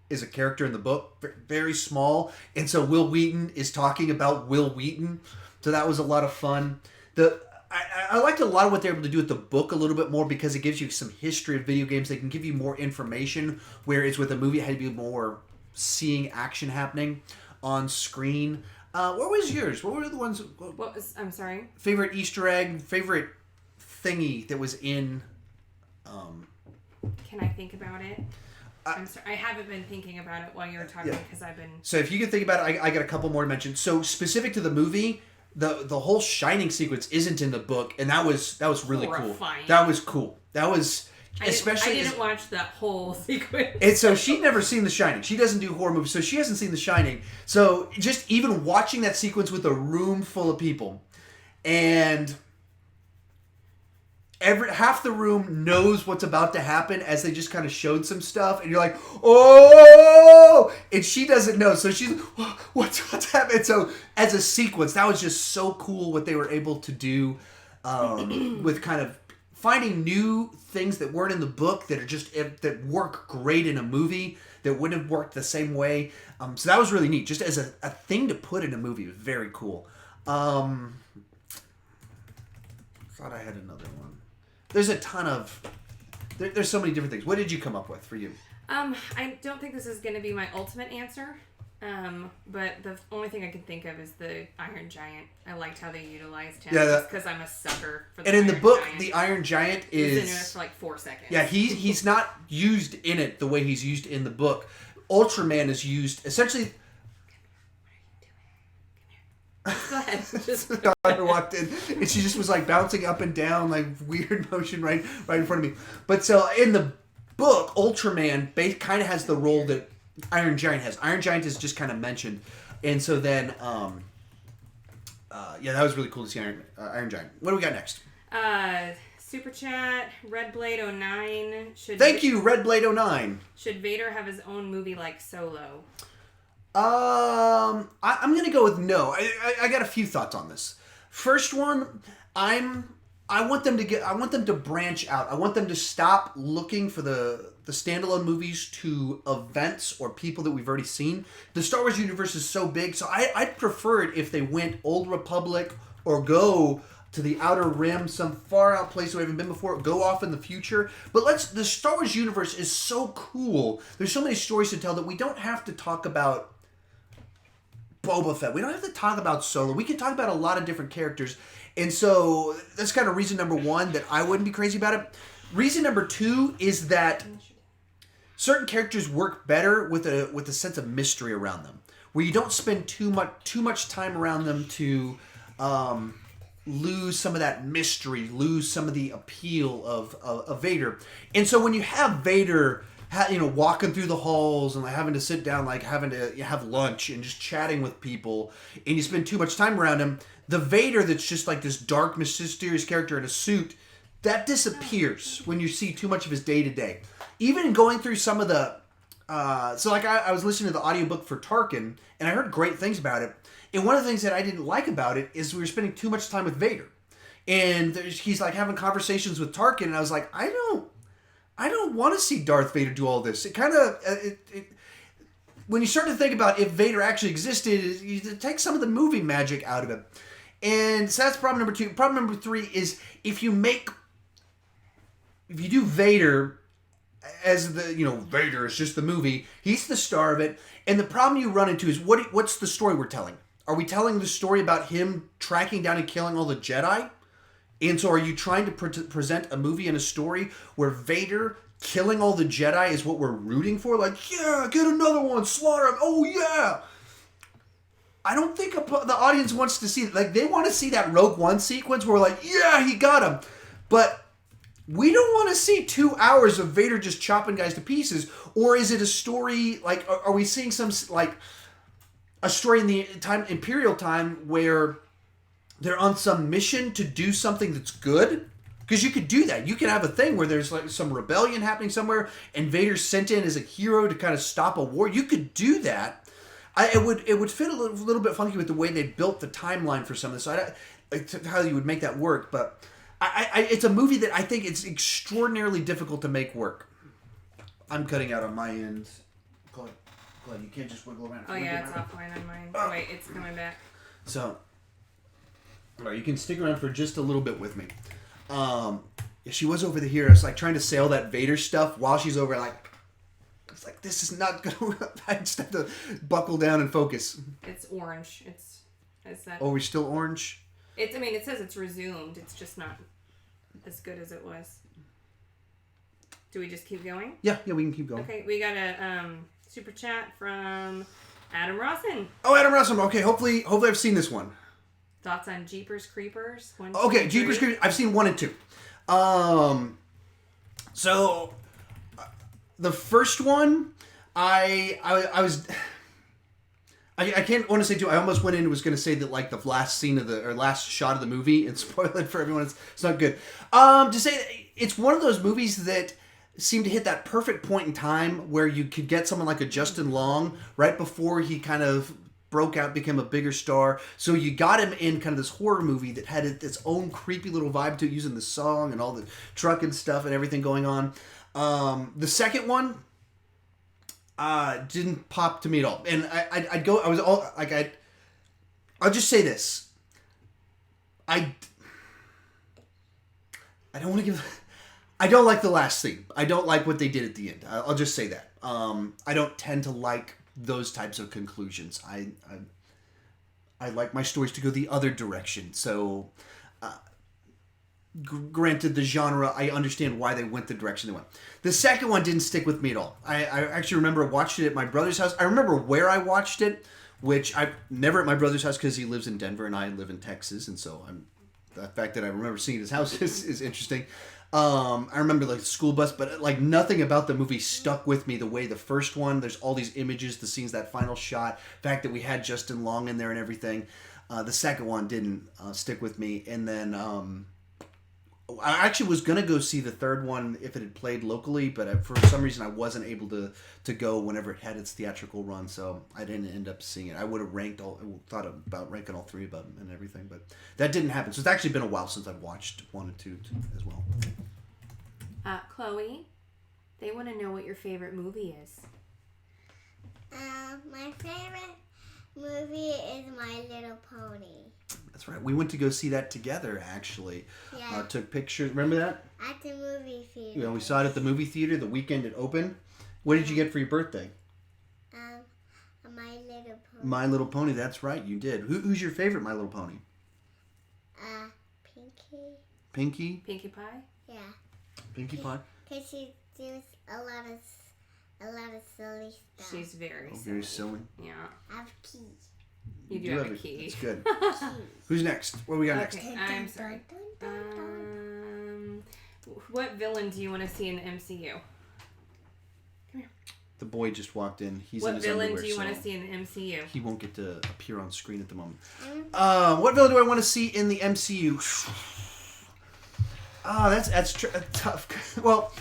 is a character in the book, very small. And so Will Wheaton is talking about Will Wheaton. So that was a lot of fun. I liked a lot of what they're able to do with the book a little bit more because it gives you some history of video games. They can give you more information, whereas with a movie, it had to be more seeing action happening on screen. What was yours? What were the ones? I'm sorry? Favorite Easter egg, favorite thingy that was in... Can I think about it? I'm sorry. I haven't been thinking about it while you were talking because I've been... So if you can think about it, I got a couple more to mention. So specific to the movie, the whole Shining sequence isn't in the book, and that was really horrifying. Cool. That was cool. That was... I didn't watch that whole sequence. And so she'd never seen The Shining. She doesn't do horror movies, so she hasn't seen The Shining. So just even watching that sequence with a room full of people, and... half the room knows what's about to happen as they just kind of showed some stuff, and you're like, oh, and she doesn't know, so she's, what's happening? So as a sequence, that was just so cool what they were able to do with kind of finding new things that weren't in the book that are just that work great in a movie that wouldn't have worked the same way. So that was really neat, just as a thing to put in a movie. It was very cool. Thought I had another one. There's a ton of... There's so many different things. What did you come up with for you? I don't think this is going to be my ultimate answer. But the only thing I can think of is the Iron Giant. I liked how they utilized him. Yeah, just because I'm a sucker for the And in Iron the book, Giant. the Iron Giant He's is... in there for like 4 seconds. Yeah, he's not used in it the way he's used in the book. Ultraman is used essentially... Go ahead. Just daughter walked in and she just was like bouncing up and down like weird motion right in front of me. But so in the book, Ultraman kind of has the role that Iron Giant has. Iron Giant is just kind of mentioned, and so then yeah, that was really cool to see Iron Giant. What do we got next? Super chat. Redblade09 should. Thank you, Redblade09. Should Vader have his own movie like Solo? I'm gonna go with no. I got a few thoughts on this. First one, I want them to branch out. I want them to stop looking for the standalone movies to events or people that we've already seen. The Star Wars universe is so big, so I'd prefer it if they went Old Republic or go to the Outer Rim, some far out place we haven't been before, go off in the future. But the Star Wars universe is so cool. There's so many stories to tell that we don't have to talk about Boba Fett. We don't have to talk about Solo. We can talk about a lot of different characters. And so that's kind of reason number one that I wouldn't be crazy about it. Reason number two is that certain characters work better with a sense of mystery around them, where you don't spend too much time around them to lose some of that mystery, lose some of the appeal of Vader. And so when you have Vader, walking through the halls and having to sit down, having to have lunch and just chatting with people, and you spend too much time around him, the Vader that's just like this dark, mysterious character in a suit, that disappears when you see too much of his day-to-day. Even going through some of the... I was listening to the audiobook for Tarkin, and I heard great things about it. And one of the things that I didn't like about it is we were spending too much time with Vader. And he's having conversations with Tarkin, and I was like, I don't want to see Darth Vader do all this. It kind of... when you start to think about if Vader actually existed, you take some of the movie magic out of it. And so that's problem number two. Problem number three is if you do Vader as Vader is just the movie, he's the star of it. And the problem you run into is what's the story we're telling? Are we telling the story about him tracking down and killing all the Jedi? And so are you trying to present a movie and a story where Vader killing all the Jedi is what we're rooting for? Yeah, get another one, slaughter him, oh yeah! I don't think the audience wants to see... they want to see that Rogue One sequence where we're yeah, he got him! But we don't want to see 2 hours of Vader just chopping guys to pieces. Or is it a story... are we seeing some... a story in the Imperial time where... they're on some mission to do something that's good? Because you could do that. You can have a thing where there's some rebellion happening somewhere and Vader's sent in as a hero to kind of stop a war. You could do that. It would fit a little bit funky with the way they built the timeline for some of this. So how you would make that work. But it's a movie that I think it's extraordinarily difficult to make work. I'm cutting out on my end. Go ahead. You can't just wiggle around. Oh yeah, it's offline on mine. Oh wait, it's coming back. So... all right, you can stick around for just a little bit with me. She was over here. I was trying to sell that Vader stuff while she's over. It's this is not going to... I just have to buckle down and focus. It's orange. Is that... Oh, we're still orange? It says it's resumed. It's just not as good as it was. Do we just keep going? Yeah, we can keep going. Okay, we got a super chat from Adam Rawson. Oh, Adam Rawson. Okay, hopefully I've seen this one. Thoughts on Jeepers Creepers? 1, 2, Okay, 3. Jeepers Creepers. I've seen 1 and 2. So the first one, I can't want to say too. I almost went in and was going to say that the last scene last shot of the movie, and spoil it for everyone. It's not good. To say it's one of those movies that seemed to hit that perfect point in time where you could get someone like a Justin Long right before he kind of broke out, became a bigger star. So you got him in kind of this horror movie that had its own creepy little vibe to it, using the song and all the truck and stuff and everything going on. The second one didn't pop to me at all. And I'll just say this. I don't want to give... I don't like the last scene. I don't like what they did at the end. I'll just say that. I don't tend to like those types of conclusions. I like my stories to go the other direction. So, granted, the genre, I understand why they went the direction they went. The second one didn't stick with me at all. I actually remember watching it at my brother's house. I remember where I watched it, which I never at my brother's house because he lives in Denver and I live in Texas, and so the fact that I remember seeing his house is interesting. I remember like the school bus, but like nothing about the movie stuck with me the way the first one. There's all these images, the scenes, that final shot, the fact that we had Justin Long in there and everything. The second one didn't stick with me, and then I actually was gonna go see the third one if it had played locally, but for some reason I wasn't able to go whenever it had its theatrical run, so I didn't end up seeing it. I would have thought about ranking all three of them and everything, but that didn't happen. So it's actually been a while since I've watched 1 and 2 as well. Chloe, they want to know what your favorite movie is. My favorite movie is My Little Pony. That's right. We went to go see that together, actually. Yeah. Took pictures. Remember that? At the movie theater. Yeah, we saw it at the movie theater the weekend it opened. What did you get for your birthday? My Little Pony. My Little Pony. That's right. You did. Who's your favorite My Little Pony? Pinky. Pinky? Pinkie Pie? Yeah. Pinkie Pie? Because she does a lot of silly stuff. She's very silly. Very silly. Yeah. I have keys. You do have a key. That's good. Keys. Who's next? What do we got next? Okay, I'm sorry. What villain do you want to see in the MCU? Come here. The boy just walked in. He's in What his villain underwear, do you want so to see in the MCU? he won't get to appear on screen at the moment. What villain do I want to see in the MCU? That's tough. Well,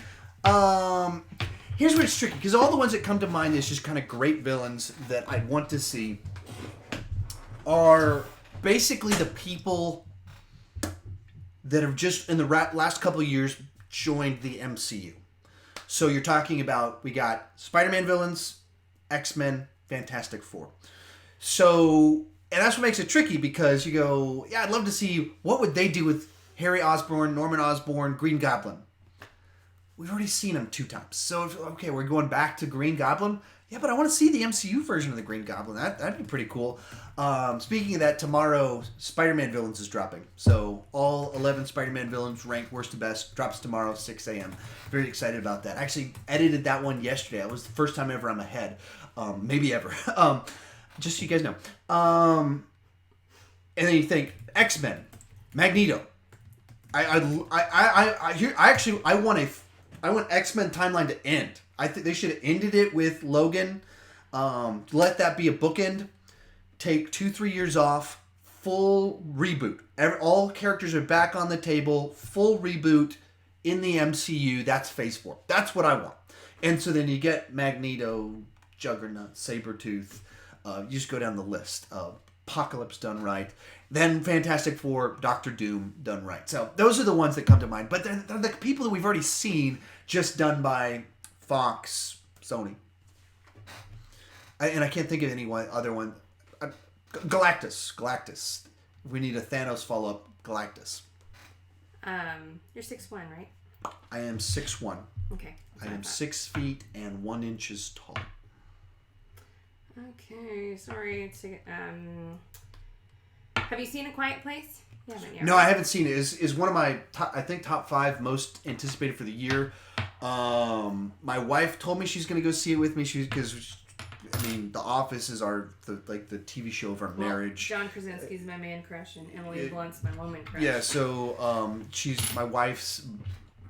here's where it's tricky, because all the ones that come to mind is just kind of great villains that I'd want to see are basically the people that have just in the last couple of years joined the MCU. So you're talking about, we got Spider-Man villains, X-Men, Fantastic Four. So, and that's what makes it tricky, because you go, yeah, I'd love to see what would they do with Harry Osborn, Norman Osborn, Green Goblin. We've already seen him 2 times. So, okay, we're going back to Green Goblin. Yeah, but I want to see the MCU version of the Green Goblin. That'd be pretty cool. Speaking of that, tomorrow, Spider-Man Villains is dropping. So all 11 Spider-Man villains ranked worst to best drops tomorrow, 6 a.m. Very excited about that. I actually edited that one yesterday. It was the first time ever I'm ahead. Maybe ever. Just so you guys know. And then you think, X-Men, Magneto. I want X-Men timeline to end. I think they should have ended it with Logan. Let that be a bookend. Take 2-3 years off. Full reboot. All characters are back on the table. Full reboot in the MCU. That's Phase 4. That's what I want. And so then you get Magneto, Juggernaut, Sabretooth. You just go down the list. Apocalypse done right. Then Fantastic Four, Doctor Doom done right. So those are the ones that come to mind. But they're the people that we've already seen, just done by Fox, Sony. And I can't think of any other one. Galactus. We need a Thanos follow-up. Galactus. You're 6'1", right? I am 6'1". Okay. I am 6 feet and 1 inches tall. Okay, sorry. Have you seen A Quiet Place? You haven't yet. No, I haven't seen it. Is one of my top 5 most anticipated for the year. My wife told me she's going to go see it with me. Because The Office is the TV show of our marriage. John Krasinski's my man crush, and Emily Blunt's my woman crush. Yeah, so my wife's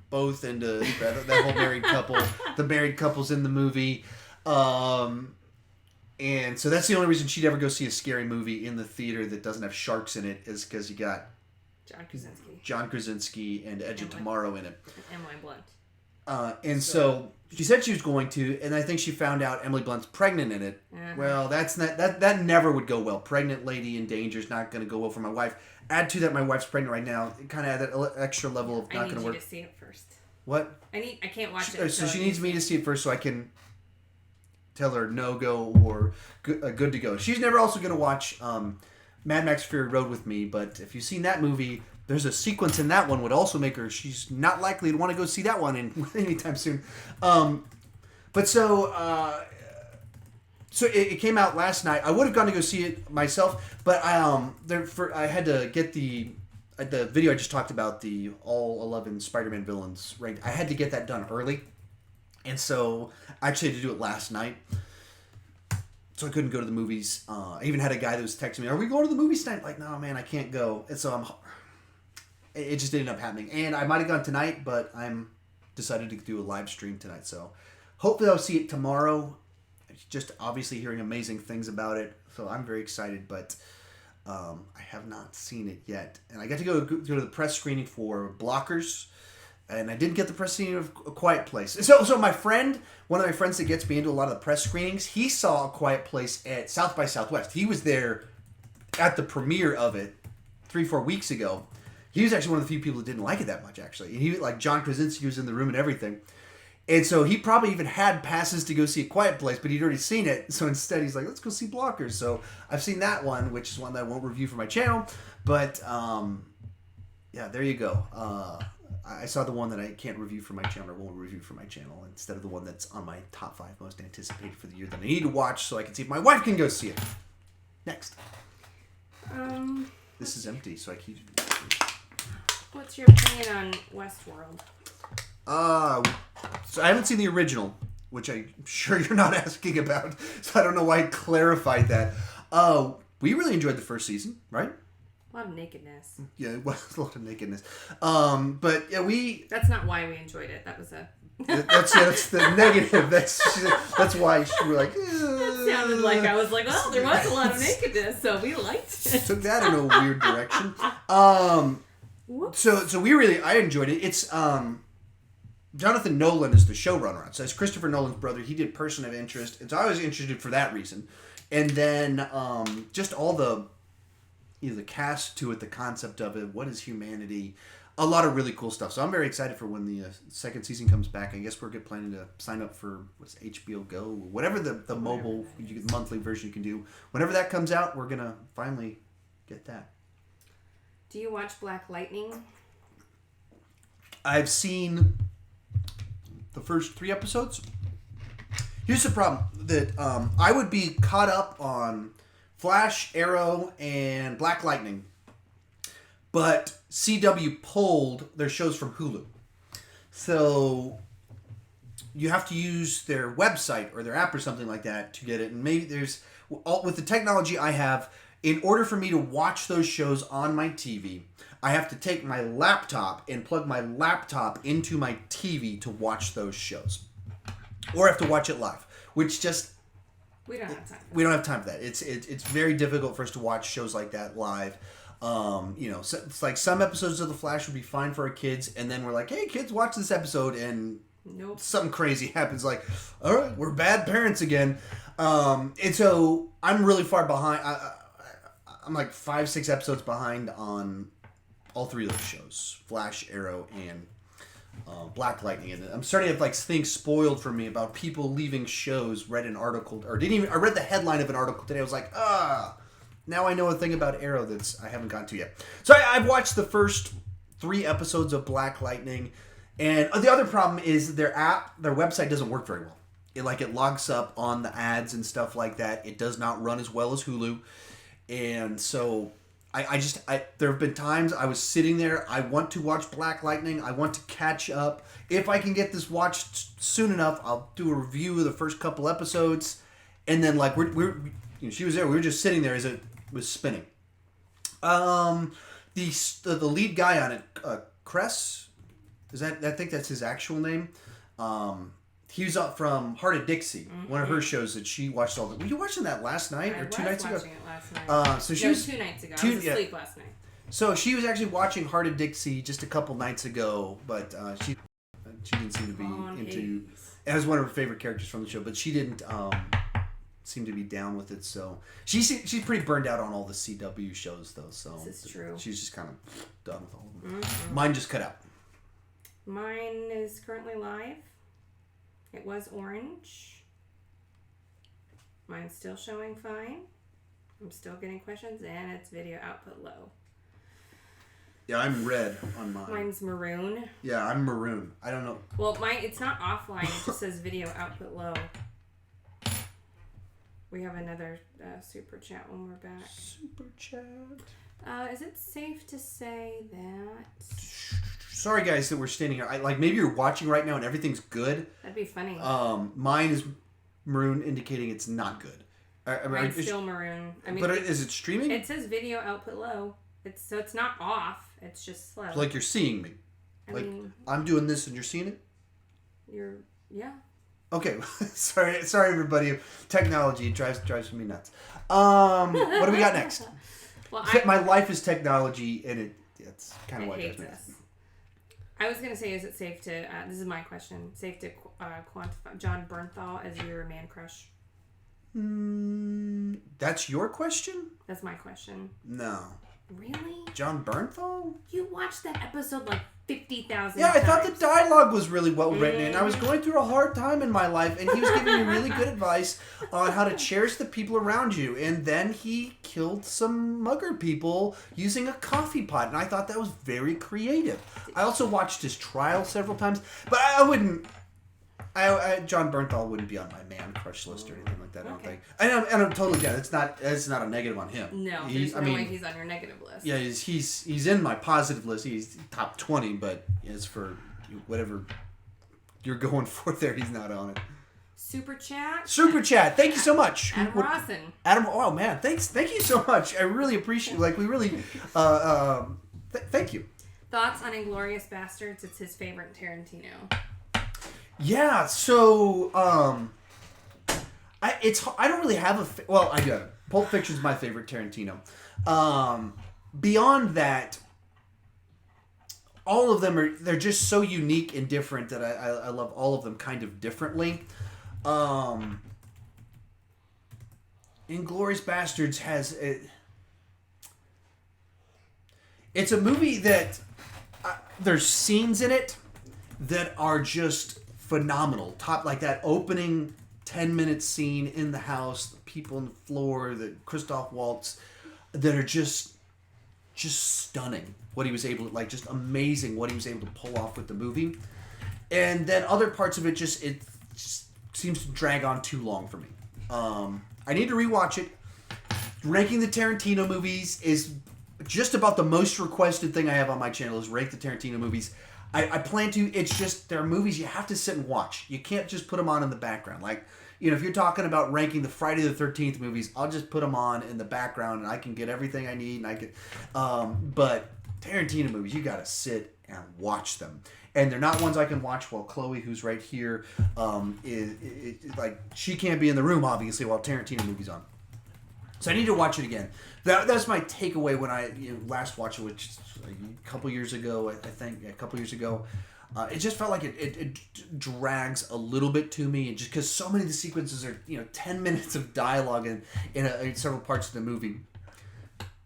both into that whole married couple. The married couple's in the movie. And so that's the only reason she'd ever go see a scary movie in the theater that doesn't have sharks in it, is because you got John Krasinski and Edge of Tomorrow in it. Emily Blunt. And so she said she was going to, and I think she found out Emily Blunt's pregnant in it. Uh-huh. Well, that never would go well. Pregnant lady in danger is not going to go well for my wife. Add to that, my wife's pregnant right now. It kind of add that extra level of not going to work. I need you to see it first. What? I can't watch it. So she needs me to see it first so I can tell her no-go or good to go. She's never also going to watch Mad Max Fury Road with me, but if you've seen that movie, there's a sequence in that one would also make her, she's not likely to want to go see that one anytime soon. So So it came out last night. I would have gone to go see it myself, but I had to get the video I just talked about, the all 11 Spider-Man villains ranked. I had to get that done early, and so I actually had to do it last night. So I couldn't go to the movies. I even had a guy that was texting me, "Are we going to the movies tonight?" Like, no, man, I can't go. And so it just ended up happening. And I might have gone tonight, but I'm decided to do a live stream tonight. So hopefully I'll see it tomorrow. Just obviously hearing amazing things about it, so I'm very excited. But I have not seen it yet, and I got to go to the press screening for Blockers, and I didn't get the press screening of A Quiet Place. So my friend, one of my friends that gets me into a lot of the press screenings, he saw A Quiet Place at South by Southwest. He was there at the premiere of it 3-4 weeks ago. He was actually one of the few people that didn't like it that much, actually. And he, like, John Krasinski was in the room and everything. And so he probably even had passes to go see A Quiet Place, but he'd already seen it. So instead he's like, let's go see Blockers. So I've seen that one, which is one that I won't review for my channel. But, yeah, there you go. I saw the one that I can't review for my channel or won't review for my channel instead of the one that's on my top 5 most anticipated for the year that I need to watch so I can see if my wife can go see it. Next. This is empty, so I keep... What's your opinion on Westworld? So I haven't seen the original, which I'm sure you're not asking about, so I don't know why I clarified that. We really enjoyed the first season, right? A lot of nakedness. Yeah, it was a lot of nakedness. But yeah, That's not why we enjoyed it. That was a... that's the negative. That's why we were like... That sounded like I was like, well, there was a lot of nakedness, so we liked it. Took that in a weird direction. Whoops. So I enjoyed it. It's Jonathan Nolan is the showrunner on it. So it's Christopher Nolan's brother. He did Person of Interest. And so I was interested for that reason. And then just all the cast to it, the concept of it, what is humanity, a lot of really cool stuff. So I'm very excited for when the second season comes back. I guess we're planning to sign up for HBO Go, whatever the mobile monthly version you can do. Whenever that comes out, we're going to finally get that. Do you watch Black Lightning? I've seen the first 3 episodes. Here's the problem, that I would be caught up on Flash, Arrow, and Black Lightning, but CW pulled their shows from Hulu. So you have to use their website or their app or something like that to get it. And maybe with the technology I have, in order for me to watch those shows on my TV, I have to take my laptop and plug my laptop into my TV to watch those shows. Or I have to watch it live, which just... We don't have time. We don't have time for that. It's very difficult for us to watch shows like that live. So it's like some episodes of The Flash would be fine for our kids, and then we're like, hey, kids, watch this episode, and nope. Something crazy happens. Like, all right, we're bad parents again. And so I'm really far behind. I'm like 5-6 episodes behind on all 3 of those shows: Flash, Arrow, and Black Lightning. And I'm starting to have like things spoiled for me about people leaving shows. Read an article, or I read the headline of an article today. I was like, now I know a thing about Arrow I haven't gotten to yet. So I've watched the first 3 episodes of Black Lightning, and the other problem is their website doesn't work very well. It logs up on the ads and stuff like that. It does not run as well as Hulu, and so there have been times I was sitting there. I want to watch Black Lightning. I want to catch up. If I can get this watched soon enough, I'll do a review of the first couple episodes, and then like she was there. We were just sitting there as it was spinning. The lead guy on it, Cress, I think that's his actual name. He was up from Heart of Dixie, one of her shows that she watched all the... Were you watching that last night or 2 nights ago? I was watching it last night. So she was 2 nights ago. I was asleep last night. So she was actually watching Heart of Dixie just a couple nights ago, but she didn't seem to be into... It was one of her favorite characters from the show, but she didn't seem to be down with it, so... She's pretty burned out on all the CW shows, though, so... This is true. She's just kind of done with all of them. Mm-hmm. Mine just cut out. Mine is currently live. It was orange. Mine's still showing fine. I'm still getting questions, and it's video output low. Yeah, I'm red on mine. Mine's maroon. Yeah, I'm maroon. I don't know. Well, it's not offline. It just says video output low. We have another super chat when we're back. Super chat. Is it safe to say that... Sorry, guys, that we're standing here. Maybe you're watching right now and everything's good. That'd be funny. Mine is maroon, indicating it's not good. Mine's still maroon. I mean, but is it streaming? It says video output low. It's not off. It's just slow. Like you're seeing me. I mean, I'm doing this and you're seeing it? Yeah. Okay. sorry everybody. Technology drives me nuts. What do we got next? Well, my life is technology, and it's kind of what drives me nuts. I was going to say, is it safe to, this is my question, safe to quantify John Bernthal as your man crush? That's your question? That's my question. No. Really? John Bernthal? You watched that episode like 50,000 Yeah, times. I thought the dialogue was really well written, and I was going through a hard time in my life, and he was giving me really good advice on how to cherish the people around you. And then he killed some mugger people using a coffee pot, and I thought that was very creative. I also watched his trial several times, but I wouldn't... John Bernthal wouldn't be on my man crush list or anything like that. I don't think. And I'm totally getting it. It's not a negative on him. No, there's no way he's on your negative list. Yeah, he's in my positive list. He's top 20, but as for whatever you're going for there, he's not on it. Super chat. Thank you so much. Adam Rawson. Oh man, thank you so much. I really appreciate. We really. Thank you. Thoughts on Inglourious Bastards? It's his favorite Tarantino. Yeah, so I don't really have I do. Pulp Fiction's my favorite Tarantino. Beyond that, all of them they're just so unique and different that I love all of them kind of differently. Inglourious Bastards it's a movie that there's scenes in it that are just phenomenal. Like that opening 10-minute scene in the house, the people on the floor, the Christoph Waltz, that are just stunning. What he was able to, just amazing what he was able to pull off with the movie. And then other parts of it just seems to drag on too long for me. I need to rewatch it. Ranking the Tarantino movies is just about the most requested thing I have on my channel is rank the Tarantino movies. I plan to. It's just there are movies you have to sit and watch. You can't just put them on in the background. If you're talking about ranking the Friday the 13th movies, I'll just put them on in the background and I can get everything I need. And I can, but Tarantino movies, you got to sit and watch them. And they're not ones I can watch while Chloe, who's right here, she can't be in the room obviously while Tarantino movies on. So I need to watch it again. That's my takeaway when I last watched it, which a couple years ago, I think. A couple years ago. It just felt like it drags a little bit to me, and just because so many of the sequences are 10 minutes of dialogue in several parts of the movie.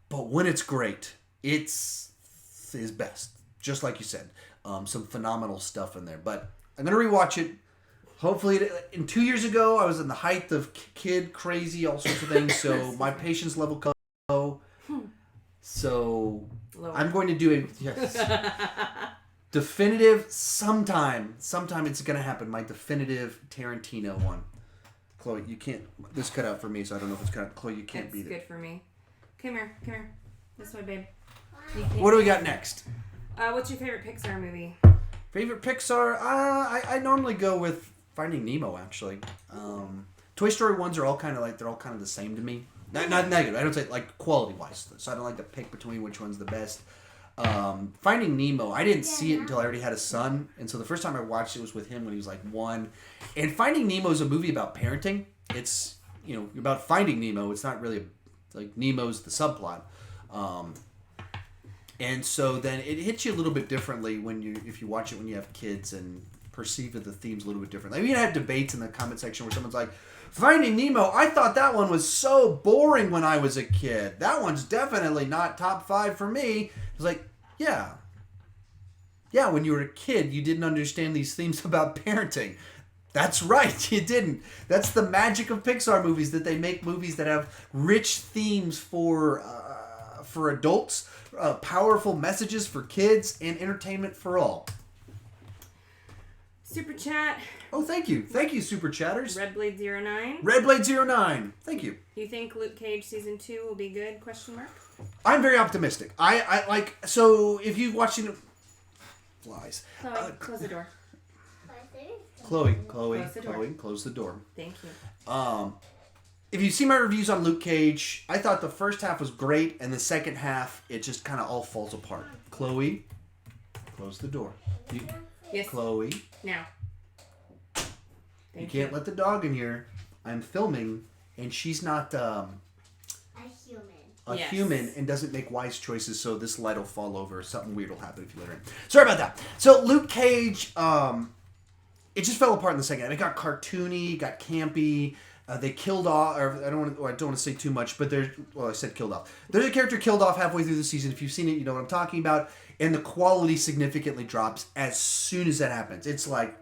But when it's great, it's his best. Just like you said, some phenomenal stuff in there. But I'm gonna rewatch it. Hopefully, 2 years ago, I was in the height of kid crazy, all sorts of things. So my patience level goes low. So lower. I'm going to do definitive sometime it's going to happen. My definitive Tarantino one. Chloe, you can't. This cut out for me, so I don't know if it's cut out. Chloe, you can't be there. It's good for me. Come here. This way, babe. What do we got next? What's your favorite Pixar movie? Favorite Pixar? I normally go with Finding Nemo, actually. Toy Story ones are all kind of they're all kind of the same to me. Not negative. I don't say quality wise. So I don't like to pick between which one's the best. Finding Nemo, I didn't see it until I already had a son, and so the first time I watched it was with him when he was 1. And Finding Nemo is a movie about parenting. It's about finding Nemo. It's not really Nemo's the subplot. And so then it hits you a little bit differently if you watch it when you have kids and perceive the themes a little bit differently. We had debates in the comment section where someone's like, Finding Nemo, I thought that one was so boring when I was a kid. That one's definitely not top 5 for me. It's yeah. Yeah, when you were a kid, you didn't understand these themes about parenting. That's right, you didn't. That's the magic of Pixar movies, that they make movies that have rich themes for adults, powerful messages for kids, and entertainment for all. Super chat. Oh, thank you. Thank you, Super Chatters. Redblade09. Redblade09. Thank you. You think Luke Cage season 2 will be good? Question mark. I'm very optimistic. I like, so if you've watched flies. Chloe, close the door. Chloe, close the door. Thank you. If you've seen my reviews on Luke Cage, I thought the first half was great, and the second half, it just kind of all falls apart. Chloe, close the door. Yes. Chloe. Now. You can't let the dog in here. I'm filming, and she's not a human and doesn't make wise choices, so this light will fall over. Something weird will happen if you let her in. Sorry about that. So Luke Cage, it just fell apart in the second half. It got cartoony, got campy. They killed off, or I don't want to say too much, but I said killed off. There's a character killed off halfway through the season. If you've seen it, you know what I'm talking about. And the quality significantly drops as soon as that happens. It's like,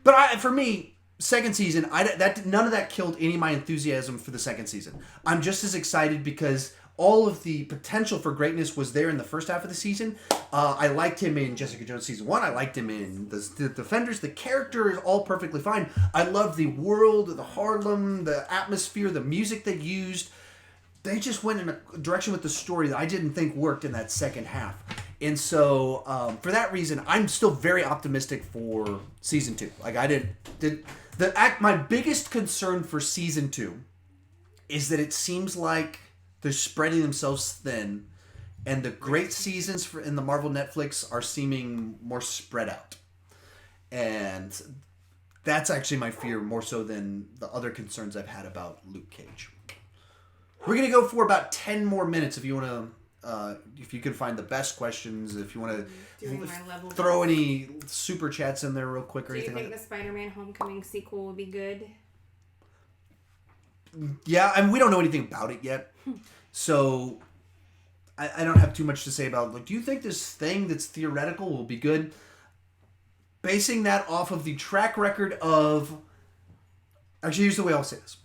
but for me, second season, none of that killed any of my enthusiasm for the second season. I'm just as excited because all of the potential for greatness was there in the first half of the season. I liked him in Jessica Jones season 1. I liked him in the Defenders. The character is all perfectly fine. I love the world, the Harlem, the atmosphere, the music they used. They just went in a direction with the story that I didn't think worked in that second half. And so, for that reason, I'm still very optimistic for season 2. Like, my biggest concern for season 2 is that it seems like they're spreading themselves thin, and the great seasons in the Marvel Netflix are seeming more spread out. And that's actually my fear more so than the other concerns I've had about Luke Cage. We're going to go for about 10 more minutes if you want to, if you can find the best questions, if you want to throw any super chats in there real quick or anything like that. Do you think the Spider-Man Homecoming sequel will be good? Yeah, and we don't know anything about it yet. So I don't have too much to say about it. Like, do you think this thing that's theoretical will be good? Basing that off of the track record of... Actually, here's the way I'll say this.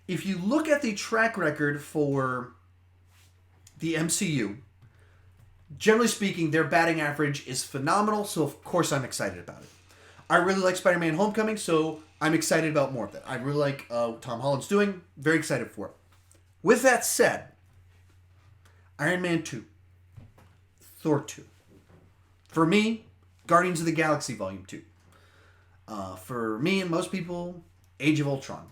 If you look at the track record for the MCU, generally speaking, their batting average is phenomenal, so of course I'm excited about it. I really like Spider-Man Homecoming, so I'm excited about more of that. I really like Tom Holland's doing. Very excited for it. With that said, Iron Man 2, Thor 2. For me, Guardians of the Galaxy Volume 2. For me and most people, Age of Ultron.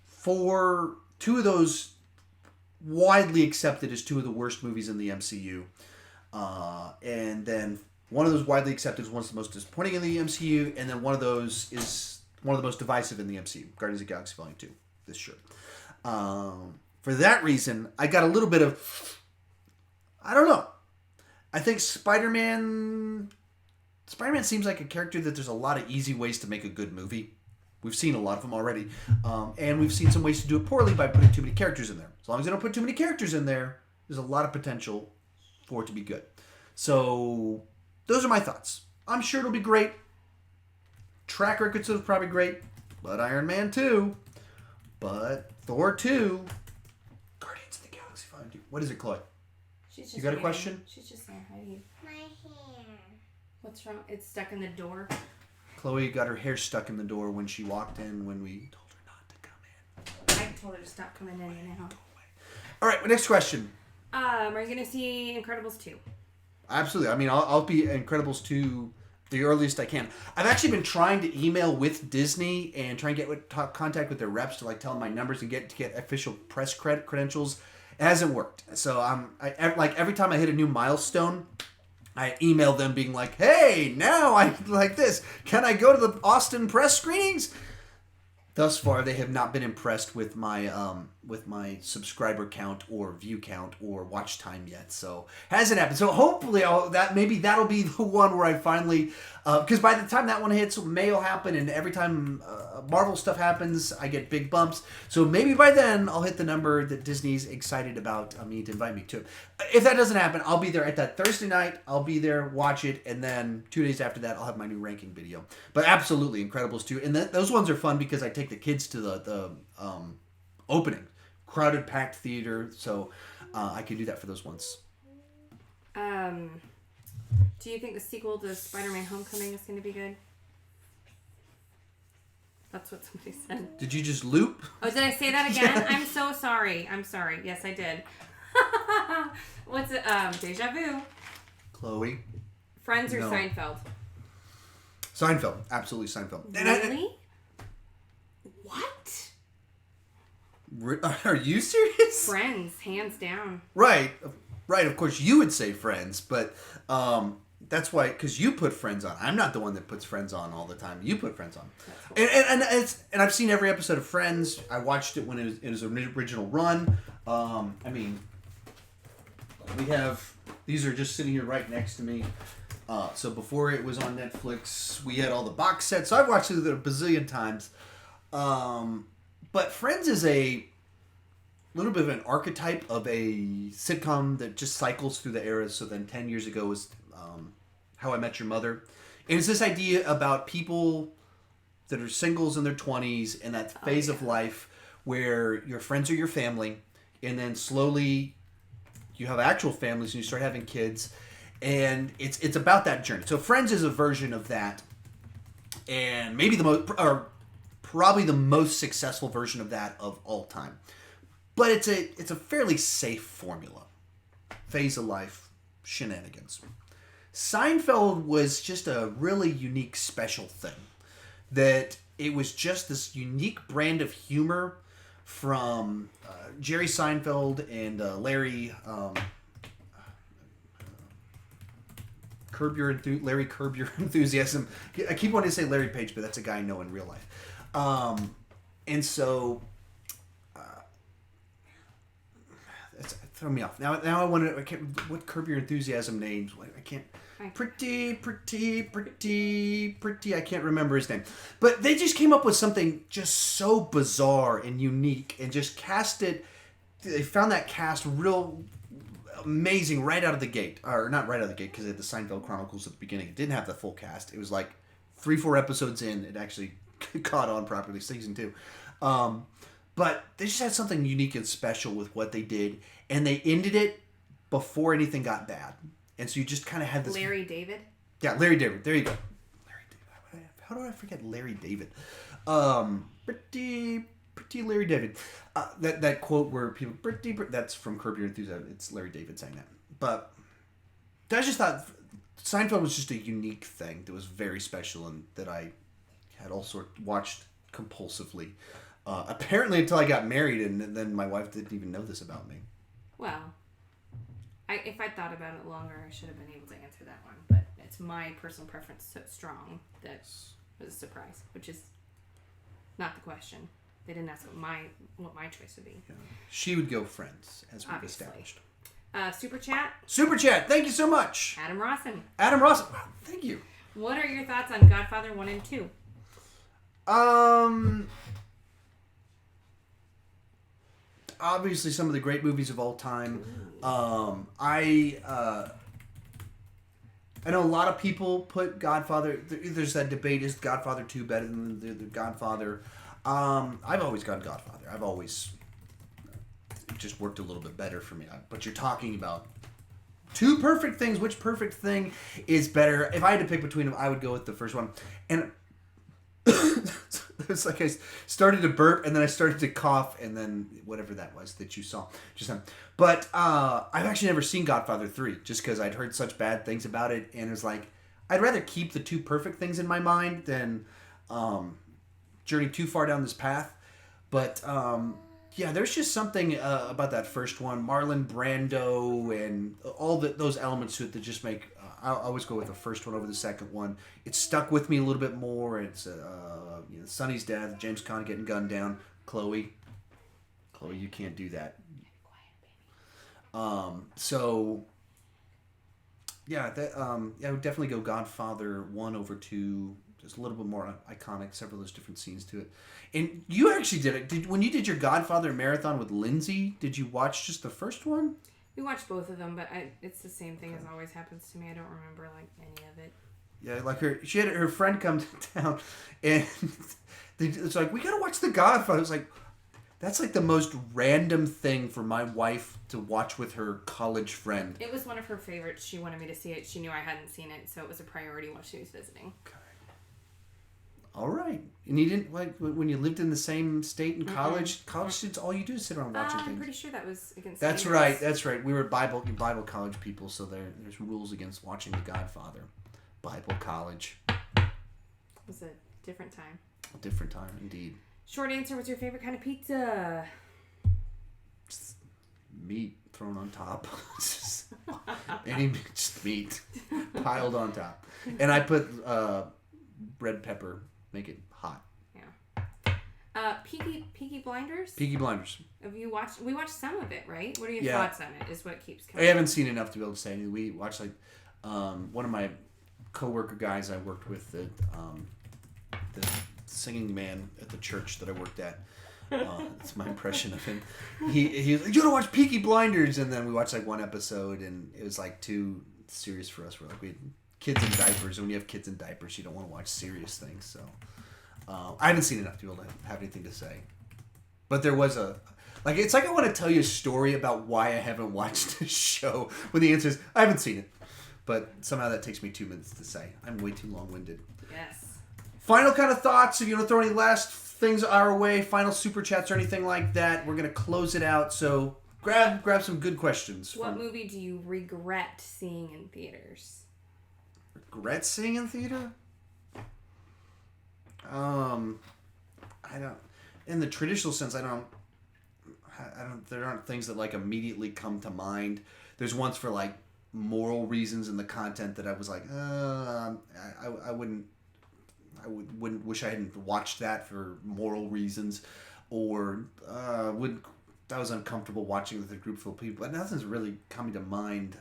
For two of those widely accepted as two of the worst movies in the MCU. And then one of those widely accepted is one of the most disappointing in the MCU, and then one of those is one of the most divisive in the MCU, Guardians of the Galaxy Volume 2, this sure. For that reason, I got a little bit of, I don't know. I think Spider-Man seems like a character that there's a lot of easy ways to make a good movie. We've seen a lot of them already. And we've seen some ways to do it poorly by putting too many characters in there. As long as they don't put too many characters in there, there's a lot of potential for it to be good. So, those are my thoughts. I'm sure it'll be great. Track record's probably great. But Iron Man 2. But Thor 2. Guardians of the Galaxy Volume 2. What is it, Chloe? You got a question? She's just saying hi to you. My hair. What's wrong? It's stuck in the door. Chloe got her hair stuck in the door when she walked in when we told her not to come in. I told her to stop coming in and out. All right, next question. Are you going to see Incredibles 2? Absolutely. I mean, I'll be Incredibles 2 the earliest I can. I've actually been trying to email with Disney and try and get contact with their reps to tell them my numbers and get official press credentials. It hasn't worked. So every time I hit a new milestone, I email them being like, hey, now I like this. Can I go to the Austin press screenings? Thus far, they have not been impressed with my subscriber count or view count or watch time yet. So hasn't happened. So hopefully that'll be the one where I finally, because by the time that one hits, May will happen, and every time Marvel stuff happens, I get big bumps. So maybe by then I'll hit the number that Disney's excited about me to invite me to. If that doesn't happen, I'll be there at that Thursday night. I'll be there, watch it, and then 2 days after that, I'll have my new ranking video. But absolutely, Incredibles 2. And those ones are fun because I take the kids to the opening. Crowded, packed theater, so I can do that for those ones. Do you think the sequel to Spider-Man Homecoming is going to be good? That's what somebody said. Did you just loop? Oh, did I say that again? I'm so sorry. I'm sorry. Yes, I did. What's it? Deja vu. Chloe. Friends or No. Seinfeld? Seinfeld. Absolutely Seinfeld. Really? What? Are you serious? Friends, hands down. Right. Of course, you would say Friends, but that's why, because you put Friends on. I'm not the one that puts Friends on all the time. You put Friends on, and I've seen every episode of Friends. I watched it when it was an original run. I mean, we have these are just sitting here right next to me. So before it was on Netflix, we had all the box sets. So I've watched it a bazillion times. But Friends is a little bit of an archetype of a sitcom that just cycles through the eras. So then 10 years ago was How I Met Your Mother. And it's this idea about people that are singles in their 20s and that phase of life where your friends are your family. And then slowly you have actual families and you start having kids. And it's about that journey. So Friends is a version of that. And maybe probably the most successful version of that of all time. But it's a fairly safe formula. Phase of life, shenanigans. Seinfeld was just a really unique, special thing. That it was just this unique brand of humor from Jerry Seinfeld and Larry... Larry Curb Your Enthusiasm. I keep wanting to say Larry Page, but that's a guy I know in real life. And so... That's throw me off. Now I want to... I can't, what Curb Your Enthusiasm names? I can't... Pretty. I can't remember his name. But they just came up with something just so bizarre and unique and just cast it... They found that cast real... amazing right out of the gate. Or not right out of the gate, because they had the Seinfeld Chronicles at the beginning. It didn't have the full cast. It was like 3-4 episodes in, it actually caught on properly, season 2. But they just had something unique and special with what they did. And they ended it before anything got bad. And so you just kind of had this... Larry David? Yeah, Larry David. There you go. Larry David. How do I forget Larry David? Pretty Larry David. That quote where people... That's from Curb Your Enthusiasm. It's Larry David saying that. But I just thought Seinfeld was just a unique thing that was very special and that I had watched compulsively. Apparently until I got married, and then my wife didn't even know this about me. Well, if I thought about it longer, I should have been able to answer that one. But it's my personal preference so strong that it was a surprise, which is not the question. They didn't ask what my choice would be. Yeah. She would go Friends, as we've Obviously. established. Super chat. Super chat. Thank you so much. Adam Rawson. Wow, thank you. What are your thoughts on Godfather 1 and 2? Obviously some of the great movies of all time. I know a lot of people put Godfather... There's that debate, is Godfather 2 better than the Godfather? I've always gone Godfather. I've always... It just worked a little bit better for me. But you're talking about two perfect things. Which perfect thing is better? If I had to pick between them, I would go with the first one. And... It's like I started to burp and then I started to cough and then whatever that was that you saw just then. But I've actually never seen Godfather 3 just because I'd heard such bad things about it, and it was like I'd rather keep the two perfect things in my mind than journey too far down this path. But yeah, there's just something about that first one, Marlon Brando and all those elements to it that just make... I always go with the first one over the second one. It stuck with me a little bit more. It's Sonny's death, James Caan getting gunned down, Chloe, you can't do that. So yeah, I would definitely go Godfather 1 over 2. Just a little bit more iconic, several of those different scenes to it. And you actually did it. When you did your Godfather marathon with Lindsay, did you watch just the first one? We watched both of them, but it's the same thing as always happens to me. I don't remember any of it. Yeah, like she had her friend come down, and it's like, we gotta watch The Godfather. It's like, That's like the most random thing for my wife to watch with her college friend. It was one of her favorites. She wanted me to see it. She knew I hadn't seen it, so it was a priority while she was visiting. Okay. All right. And you didn't, like, when you lived in the same state in college? College students, all you do is sit around watching things. I'm pretty sure that was against That's standards. right. That's right. We were Bible college people, so there's rules against watching The Godfather. Bible college. It was a different time. A different time, indeed. Short answer, what's your favorite kind of pizza? Just meat thrown on top. Just meat piled on top. And I put red pepper, make it hot. Yeah. Peaky Blinders? Peaky Blinders. Have you watched? We watched some of it, right? What are your Yeah. thoughts on it? Is what keeps I coming. haven't seen enough to be able to say anything. We watched one of my coworker guys I worked with, the singing man at the church that I worked at. That's my impression of him. He was like, "You gotta watch Peaky Blinders," and then we watched like one episode, and it was like too serious for us. We're like, we had kids in diapers, and when you have kids in diapers, you don't want to watch serious things. So I haven't seen enough to be able to have anything to say. But there was it's like I want to tell you a story about why I haven't watched this show, when the answer is I haven't seen it. But somehow that takes me 2 minutes to say. I'm way too long-winded. Yes. Final kind of thoughts. If you want to throw any last things our way, final super chats or anything like that, we're going to close it out. So grab some good questions. What movie do you regret seeing in theaters? Regret seeing in theater? I don't. In the traditional sense, I don't. There aren't things that like immediately come to mind. There's ones for like moral reasons in the content that I was like, I wouldn't wish I hadn't watched that for moral reasons, or that was uncomfortable watching with a group full of people. But nothing's really coming to mind.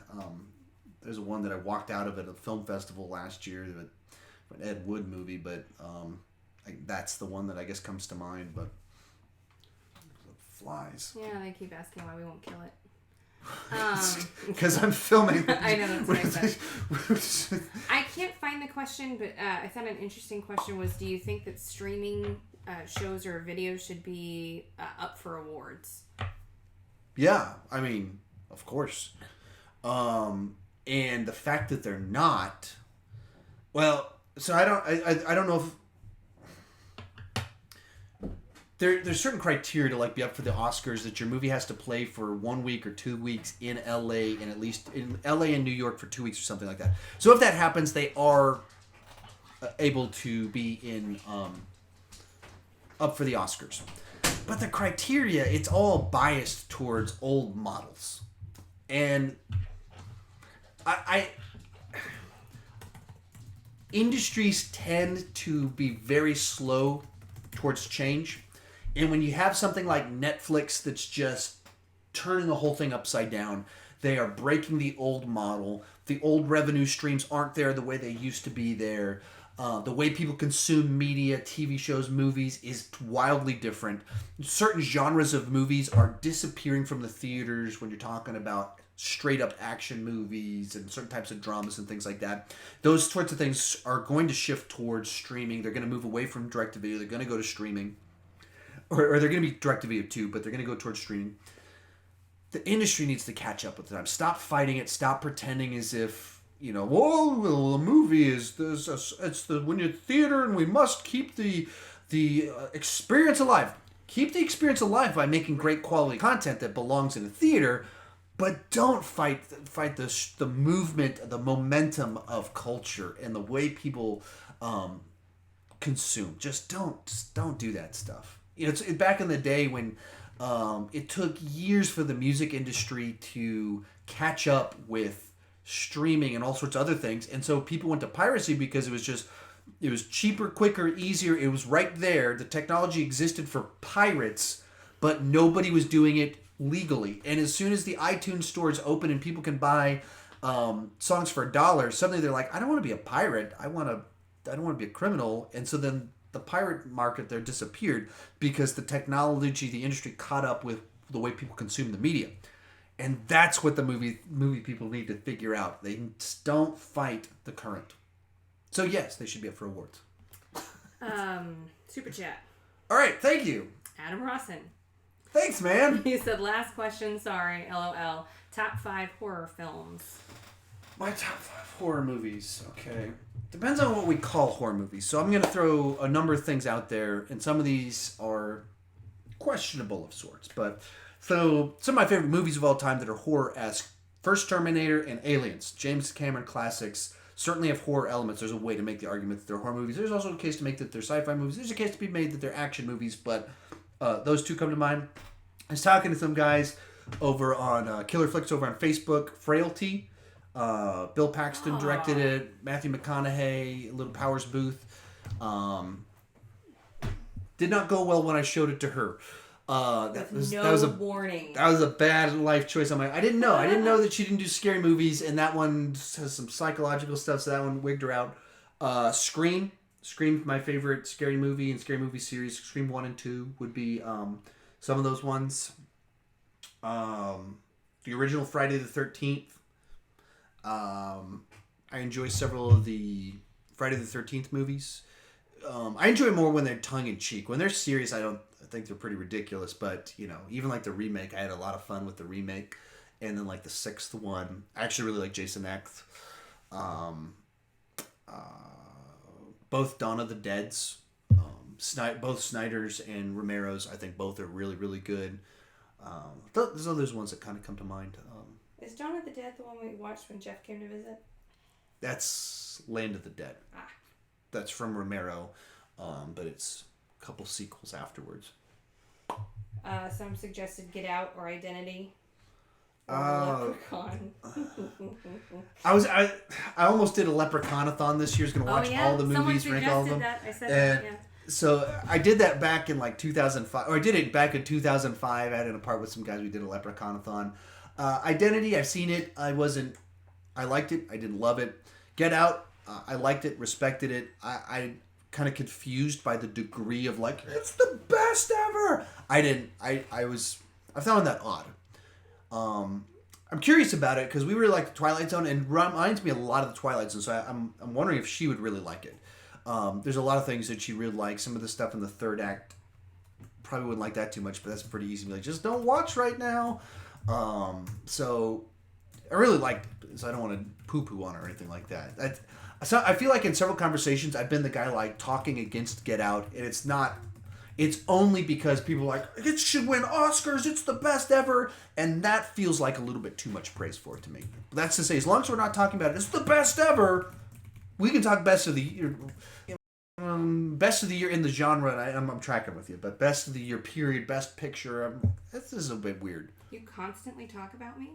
There's one that I walked out of at a film festival last year, an Ed Wood movie, but that's the one that I guess comes to mind. But flies. Yeah, they keep asking why we won't kill it. Because I'm filming. I know, that's what I said. I can't find the question, but I thought an interesting question was, do you think that streaming shows or videos should be up for awards? Yeah, I mean, of course. And the fact that they're not, well, so I don't know if there's certain criteria to like be up for the Oscars, that your movie has to play for 1 week or 2 weeks in LA, and at least in LA and New York for 2 weeks or something like that. So if that happens, they are able to be in up for the Oscars. But the criteria, it's all biased towards old models. And I industries tend to be very slow towards change. And when you have something like Netflix that's just turning the whole thing upside down, they are breaking the old model. The old revenue streams aren't there the way they used to be there. The way people consume media, TV shows, movies is wildly different. Certain genres of movies are disappearing from the theaters when you're talking about straight up action movies and certain types of dramas and things like that. Those sorts of things are going to shift towards streaming. They're going to move away from direct-to-video. They're going to go to streaming. Or they're going to be direct-to-video too, but they're going to go towards streaming. The industry needs to catch up with them. Stop fighting it. Stop pretending as if, well, a movie is this. It's when you're at the theater, and we must keep the experience alive. Keep the experience alive by making great quality content that belongs in a theater, but don't fight the movement, the momentum of culture and the way people consume. Just don't do that stuff. It's back in the day when it took years for the music industry to catch up with streaming and all sorts of other things, and so people went to piracy because it was cheaper, quicker, easier. It was right there. The technology existed for pirates, but nobody was doing it legally. And as soon as the iTunes stores open and people can buy songs for $1, suddenly they're like, I don't want to be a pirate. I don't want to be a criminal. And so then the pirate market there disappeared because the technology, the industry caught up with the way people consume the media. And that's what the movie people need to figure out. They just don't fight the current. So yes, they should be up for awards. Super chat. All right, thank you. Adam Rawson. Thanks, man. He said, last question, sorry, LOL. Top 5 horror films. My top 5 horror movies. Okay. Depends on what we call horror movies. So I'm going to throw a number of things out there, and some of these are questionable of sorts. But so some of my favorite movies of all time that are horror-esque: First Terminator and Aliens. James Cameron classics certainly have horror elements. There's a way to make the argument that they're horror movies. There's also a case to make that they're sci-fi movies. There's a case to be made that they're action movies, but those two come to mind. I was talking to some guys over on Killer Flicks over on Facebook. Frailty. Bill Paxton directed it. Matthew McConaughey, Little Powers Booth. Did not go well when I showed it to her. That was a warning. That was a bad life choice. I didn't know that she didn't do scary movies, and that one has some psychological stuff, so that one wigged her out. Scream's my favorite scary movie and scary movie series. Scream 1 and 2 would be some of those ones. The original Friday the 13th. I enjoy several of the Friday the 13th movies. I enjoy more when they're tongue-in-cheek. When they're serious, I think they're pretty ridiculous, but, even like the remake, I had a lot of fun with the remake. And then like the 6th one, I actually really like Jason X. Both Dawn of the Dead's, both Snyder's and Romero's, I think both are really, really good. There's others ones that kind of come to mind. Is Dawn of the Dead the one we watched when Jeff came to visit? That's Land of the Dead. That's from Romero, but it's a couple sequels afterwards. Some suggested Get Out or Identity. Or Leprechaun. I almost did a Leprechaun-a-thon this year. I was going to watch all the movies, rank all of them. That. I said that, yeah. So I did that back in like 2005, or I did it back in 2005. I had an apart with some guys. We did a Leprechaun-a-thon. Identity, I've seen it. I liked it. I didn't love it. Get Out, I liked it, respected it. I kind of confused by the degree of like, it's the best ever. I found that odd. I'm curious about it because we really like the Twilight Zone and reminds me a lot of the Twilight Zone. So I'm wondering if she would really like it. There's a lot of things that she really likes. Some of the stuff in the third act probably wouldn't like that too much, but that's pretty easy to be like, just don't watch right now. So I really liked it, so I don't want to poo-poo on her or anything like that. I feel like in several conversations I've been the guy like talking against Get Out, and it's only because people are like, it should win Oscars, it's the best ever, and that feels like a little bit too much praise for it to me. That's to say, as long as we're not talking about it, it's the best ever, we can talk best of the year. Best of the year in the genre, and I'm tracking with you, but best of the year period, best picture, this is a bit weird. You constantly talk about me?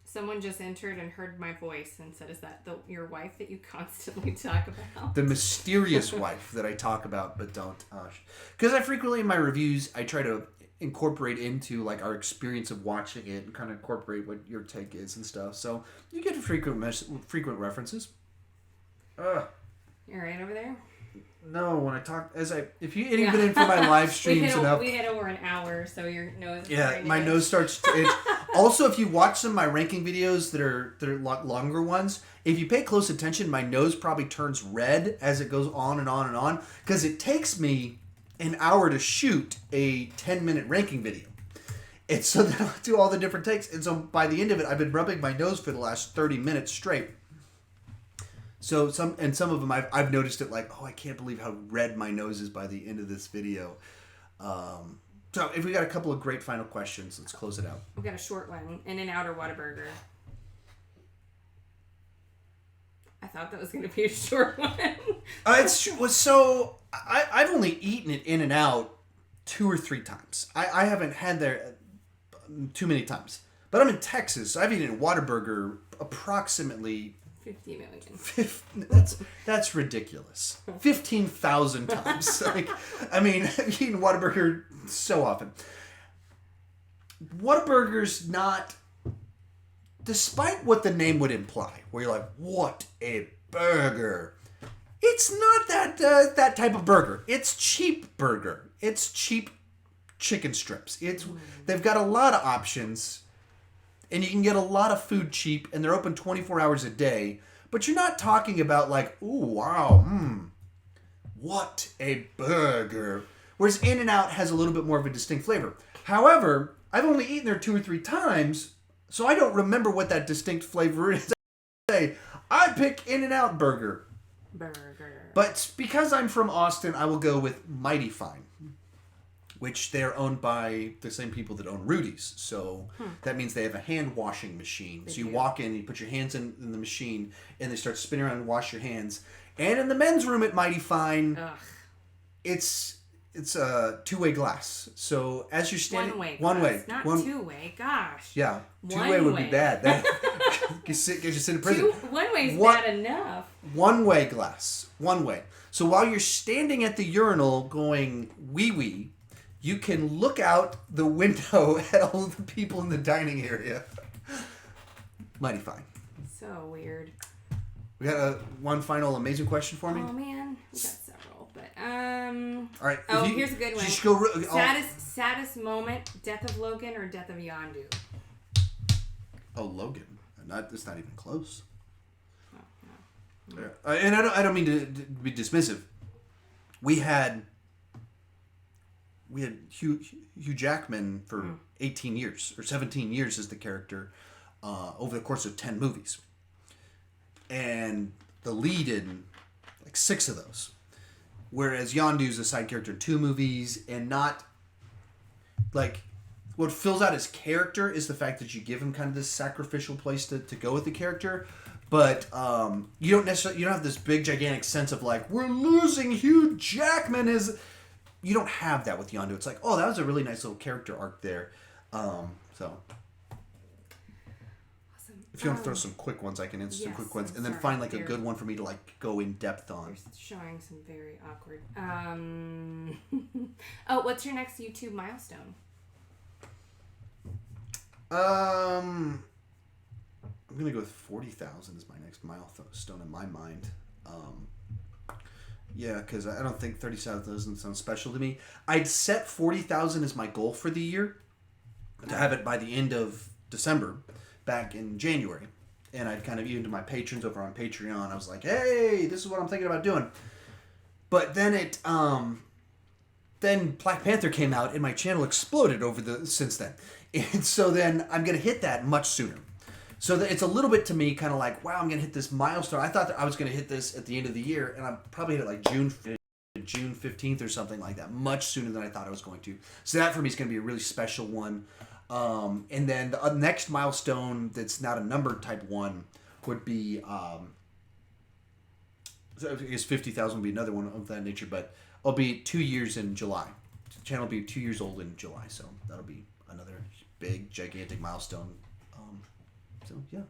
Someone just entered and heard my voice and said, is that your wife that you constantly talk about? The mysterious wife that I talk about but don't. Because I frequently in my reviews, I try to incorporate into like our experience of watching it and kind of incorporate what your take is and stuff. So you get frequent references. You're right over there? No, when I talk, if you ain't been in for my live streams enough. We hit over an hour, so your nose. Yeah, my nose starts to itch. Also, if you watch some of my ranking videos that are longer ones, if you pay close attention, my nose probably turns red as it goes on and on and on, because it takes me an hour to shoot a 10-minute ranking video. And so then I'll do all the different takes, and so by the end of it, I've been rubbing my nose for the last 30 minutes straight. So some of them I've noticed it like, oh, I can't believe how red my nose is by the end of this video. So if we got a couple of great final questions, let's close it out. We got a short one. In-N-Out or Whataburger? I thought that was going to be a short one. I've only eaten it In-N-Out 2 or 3 times. I haven't had there too many times. But I'm in Texas, so I've eaten Whataburger approximately 50 million. That's ridiculous. 15,000 times. I've eaten Whataburger so often. Whataburger's not, despite what the name would imply, where you're like, what a burger. It's not that type of burger. It's cheap burger. It's cheap chicken strips. They've got a lot of options. And you can get a lot of food cheap, and they're open 24 hours a day. But you're not talking about like, ooh, wow, what a burger. Whereas In-N-Out has a little bit more of a distinct flavor. However, I've only eaten there 2 or 3 times, so I don't remember what that distinct flavor is. I pick In-N-Out burger. But because I'm from Austin, I will go with Mighty Fine, which they're owned by the same people that own Rudy's. So that means they have a hand washing machine. So you walk in, you put your hands in the machine, and they start spinning around and wash your hands. And in the men's room at Mighty Fine, it's a 2-way glass. So as you're standing, one way, not 2-way. Gosh. Yeah, 2-way would be bad. That gets you sent to prison. 1-way is bad enough. 1-way glass, 1-way. So while you're standing at the urinal going wee wee, you can look out the window at all of the people in the dining area. Mighty Fine. So weird. We got one final amazing question for me. Oh man, we got several, but All right. Oh, here's a good one. Just go. Saddest moment: death of Logan or death of Yondu? Oh, Logan. It's not even close. Oh, no. Yeah. And I don't mean to be dismissive. We had Hugh Jackman for 18 years or 17 years as the character over the course of 10 movies. And the lead in like 6 of those. Whereas Yondu's a side character in 2 movies, and not like what fills out his character is the fact that you give him kind of this sacrificial place to go with the character. But you don't have this big gigantic sense of like, we're losing Hugh Jackman. You don't have that with Yondu. It's like, oh, that was a really nice little character arc there. So awesome. If you want to throw some quick ones, I can answer some quick ones, and then find like a good one for me to like go in depth on. You're showing some very awkward. Oh, what's your next YouTube milestone? I'm gonna go with 40,000 as my next milestone in my mind. Yeah, because I don't think 30,000 doesn't sound special to me. I'd set 40,000 as my goal for the year, to have it by the end of December, back in January. And I'd kind of, even to my patrons over on Patreon, I was like, hey, this is what I'm thinking about doing. But then then Black Panther came out, and my channel exploded since then. And so then I'm going to hit that much sooner. So it's a little bit to me kind of like, wow, I'm going to hit this milestone. I thought that I was going to hit this at the end of the year, and I probably hit it like June 15th or something like that, much sooner than I thought I was going to. So that for me is going to be a really special one. And then the next milestone that's not a number type one would be, so I guess 50,000 would be another one of that nature, but I'll be 2 years in July. The channel will be 2 years old in July, so that'll be another big, gigantic milestone. So, yeah.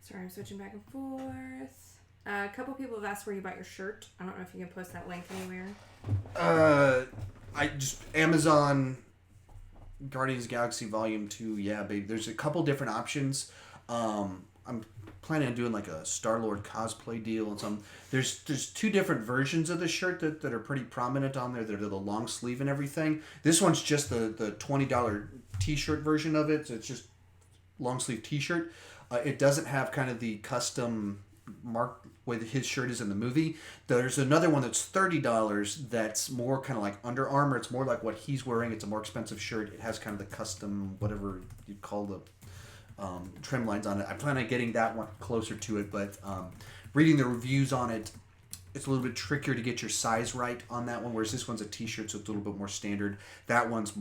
Sorry, I'm switching back and forth. A couple people have asked where you bought your shirt. I don't know if you can post that link anywhere. I just, Amazon, Guardians of the Galaxy Volume 2, yeah, baby. There's a couple different options. I'm planning on doing like a Star-Lord cosplay deal and some. There's 2 different versions of the shirt that are pretty prominent on there. They're the long sleeve and everything. This one's just the $20 t-shirt version of it. So it's just long sleeve t-shirt. It doesn't have kind of the custom mark way that his shirt is in the movie. There's another one that's $30 that's more kind of like Under Armour. It's more like what he's wearing. It's a more expensive shirt. It has kind of the custom, whatever you'd call the trim lines on it. I plan on getting that one closer to it, but reading the reviews on it, it's a little bit trickier to get your size right on that one, whereas this one's a t-shirt, so it's a little bit more standard. That one's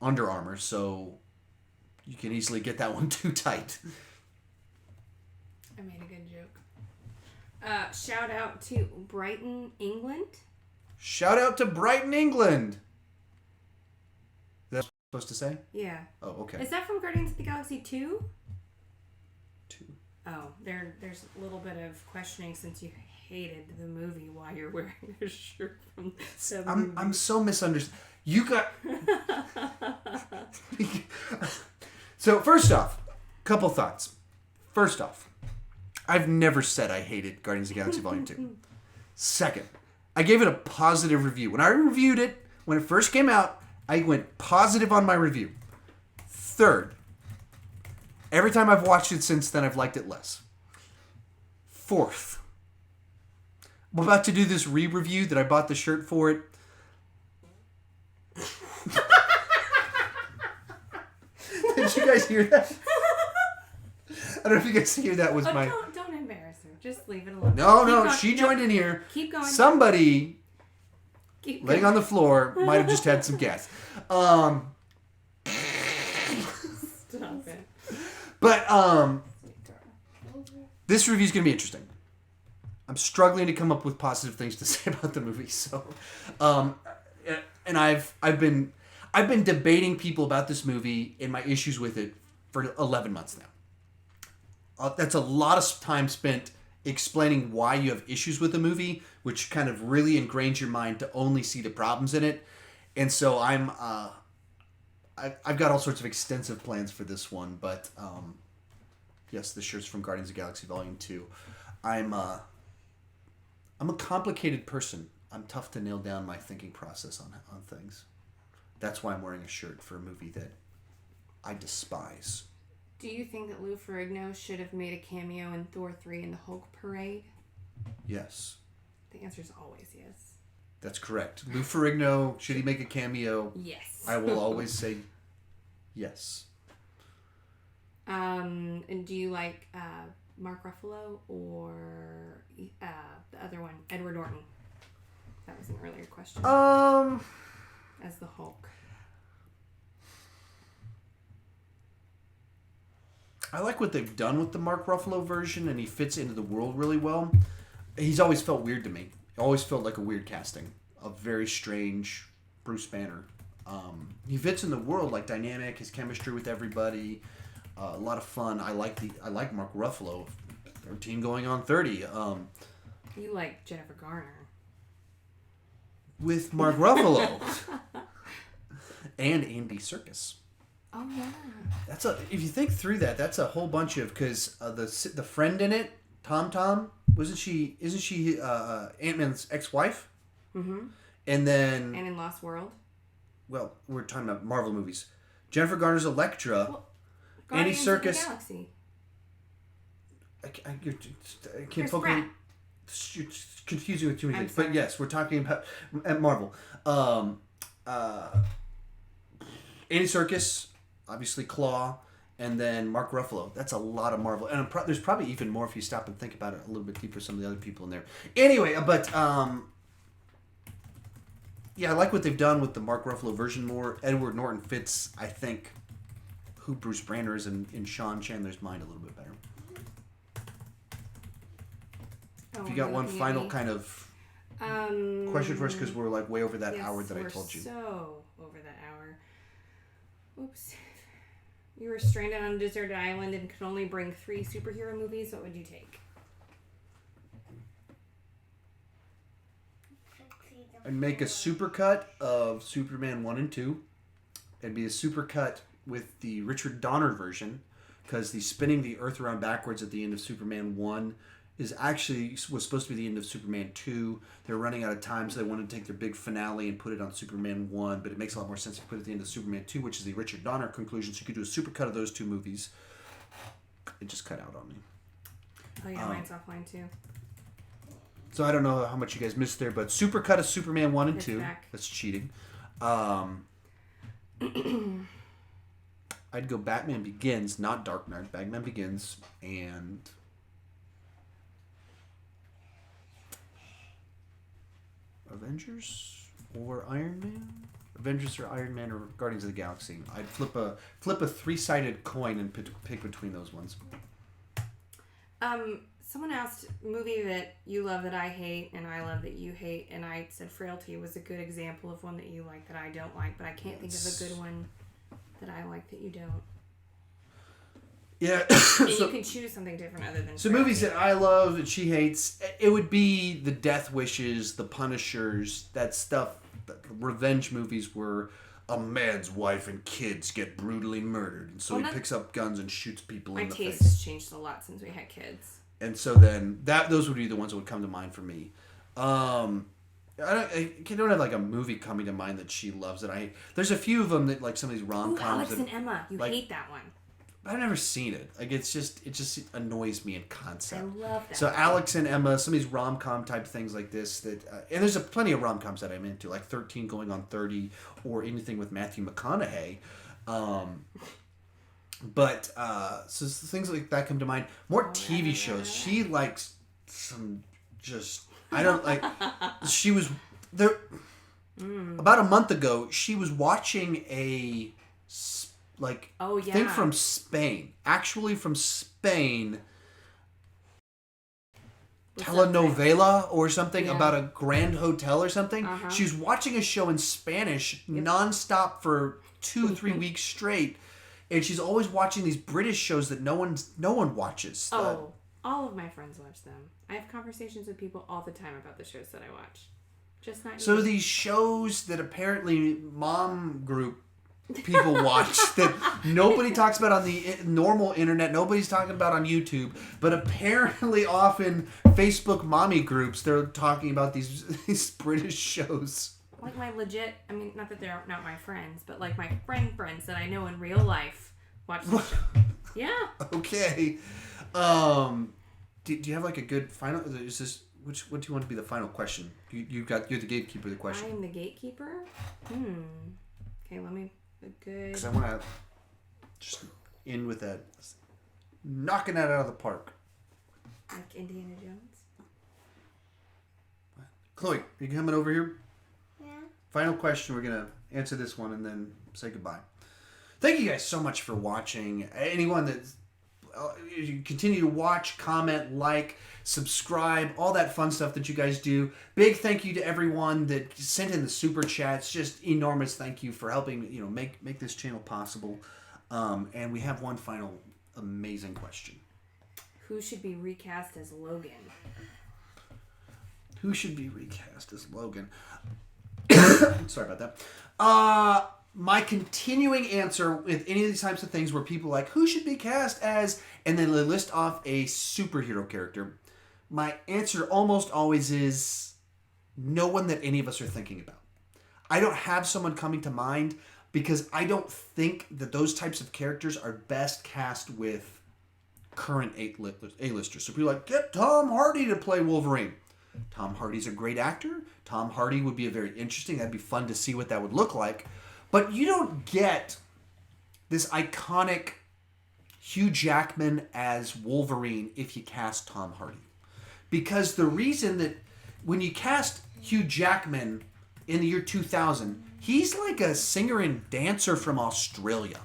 Under Armour, so you can easily get that one too tight. I made a good joke. Shout out to Brighton, England. Shout out to Brighton, England. Is that what I'm supposed to say? Yeah. Oh, okay. Is that from Guardians of the Galaxy 2? 2. Oh, there's a little bit of questioning since you hated the movie why you're wearing a shirt from the movie. I'm so misunderstood. You got... So, first off, couple thoughts. First off, I've never said I hated Guardians of the Galaxy Volume 2. Second, I gave it a positive review. When I reviewed it, when it first came out, I went positive on my review. Third, every time I've watched it since then, I've liked it less. Fourth, I'm about to do this re-review that I bought the shirt for it. Did you guys hear that? I don't know if you guys hear that was my... Don't embarrass her. Just leave it alone. No, she joined in here. Keep going. Somebody Keep laying on the floor might have just had some gas. Stop it. But this review's going to be interesting. I'm struggling to come up with positive things to say about the movie. So, and I've been debating people about this movie and my issues with it for 11 months now. That's a lot of time spent explaining why you have issues with the movie, which kind of really ingrains your mind to only see the problems in it. And so I've got all sorts of extensive plans for this one, but yes, the shirt's from Guardians of the Galaxy Volume 2. I'm a complicated person. I'm tough to nail down my thinking process on things. That's why I'm wearing a shirt for a movie that I despise. Do you think that Lou Ferrigno should have made a cameo in Thor 3 in the Hulk Parade? Yes. The answer is always yes. That's correct. Lou Ferrigno, should he make a cameo? Yes. I will always say yes. And do you like Mark Ruffalo or the other one, Edward Norton? That was an earlier question. As the Hulk. I like what they've done with the Mark Ruffalo version, and he fits into the world really well. He's always felt weird to me. Always felt like a weird casting. A very strange Bruce Banner. He fits in the world, like dynamic, his chemistry with everybody, a lot of fun. I like Mark Ruffalo. 13 going on 30. You like Jennifer Garner. With Mark Ruffalo. And Andy Serkis. Oh yeah. If you think through that, that's a whole bunch of, because the friend in it, Tom, isn't she Ant-Man's ex-wife? Mm-hmm. And then... And in Lost World? Well, we're talking about Marvel movies. Jennifer Garner's Elektra. Well, Andy Guardians of the Serkis. Galaxy. I can't Chris focus. Pratt. You're confusing with too many I'm things. But sorry. yes, we're talking about at Marvel. Andy Serkis, obviously Claw, and then Mark Ruffalo. That's a lot of Marvel. And there's probably even more if you stop and think about it a little bit deeper, some of the other people in there. Anyway, but... yeah, I like what they've done with the Mark Ruffalo version more. Edward Norton fits, I think, who Bruce Banner is in Sean Chandler's mind a little bit better. If you got one final kind of question for us, because we're like way over that hour that I told you. So over that hour. Oops. You were stranded on a deserted island and could only bring 3 superhero movies. What would you take? And make a supercut of Superman 1 and 2. It'd be a supercut with the Richard Donner version, because the spinning the Earth around backwards at the end of Superman 1 was supposed to be the end of Superman 2. They're running out of time, so they wanted to take their big finale and put it on Superman 1, but it makes a lot more sense to put it at the end of Superman 2, which is the Richard Donner conclusion, so you could do a supercut of those 2 movies. It just cut out on me. Oh yeah, mine's offline too. So I don't know how much you guys missed there, but supercut of Superman 1 and 2. Back. That's cheating. I'd go Batman Begins, not Dark Knight. Batman Begins, and... Avengers or Iron Man? Avengers or Iron Man or Guardians of the Galaxy. I'd flip a 3-sided coin and pick between those ones. Someone asked movie that you love that I hate and I love that you hate, and I said Frailty was a good example of one that you like that I don't like, but I can't think of a good one that I like that you don't. Yeah. And you can choose something different other than So Frailty. movies that I love that she hates, it would be the Death Wishes, the Punishers, that stuff. Revenge movies where a man's wife and kids get brutally murdered, and so he picks up guns and shoots people in the face. My taste has changed a lot since we had kids. And so then those would be the ones that would come to mind for me. I don't have like a movie coming to mind that she loves that I hate. There's a few of them that like some of these rom-coms. Alex and Emma. You hate that one. I've never seen it. Like it just annoys me in concept. I love that. So Alex and Emma, some of these rom-com type things like this and there's plenty of rom-coms that I'm into, like 13 going on 30 or anything with Matthew McConaughey. But so things like that come to mind. More Oh, TV yeah, shows. yeah. She likes some just I don't like. She was there about a month ago. She was watching a Oh, yeah. thing from Spain. Actually, from Spain. What's up, Telenovela or something Yeah. about a grand hotel or something. Uh-huh. She was watching a show in Spanish nonstop for 2-3 weeks straight, and she's always watching these British shows that no one watches. Oh, all of my friends watch them. I have conversations with people all the time about the shows that I watch. Just not So you. these shows that apparently mom group people watch that nobody talks about on the normal internet, nobody's talking about on YouTube, but apparently often Facebook mommy groups, they're talking about these British shows. Like my legit, I mean, not that they're not my friends, but like my friends that I know in real life watch this show. Yeah. Okay. Do you have like a good final? Is this what do you want to be the final question? You're the gatekeeper of the I question. am the gatekeeper? Okay, let me, a good... Because I want to just end with that. Knocking that out of the park. Like Indiana Jones? Chloe, you coming over here? Yeah. Final question. We're going to answer this one and then say goodbye. Thank you guys so much for watching. Anyone that you continue to watch, comment, like, subscribe, all that fun stuff that you guys do. Big thank you to everyone that sent in the super chats. Just enormous thank you for helping make this channel possible. And we have one final amazing question. Who should be recast as Logan? Who should be recast as Logan? Sorry about that. My continuing answer with any of these types of things where people are like, who should be cast as, and then they list off a superhero character, my answer almost always is no one that any of us are thinking about. I don't have someone coming to mind because I don't think that those types of characters are best cast with current A-listers. So people are like, get Tom Hardy to play Wolverine. Tom Hardy's a great actor. Tom Hardy would be a very interesting. That'd be fun to see what that would look like. But you don't get this iconic Hugh Jackman as Wolverine if you cast Tom Hardy. Because the reason that when you cast Hugh Jackman in the year 2000, he's like a singer and dancer from Australia.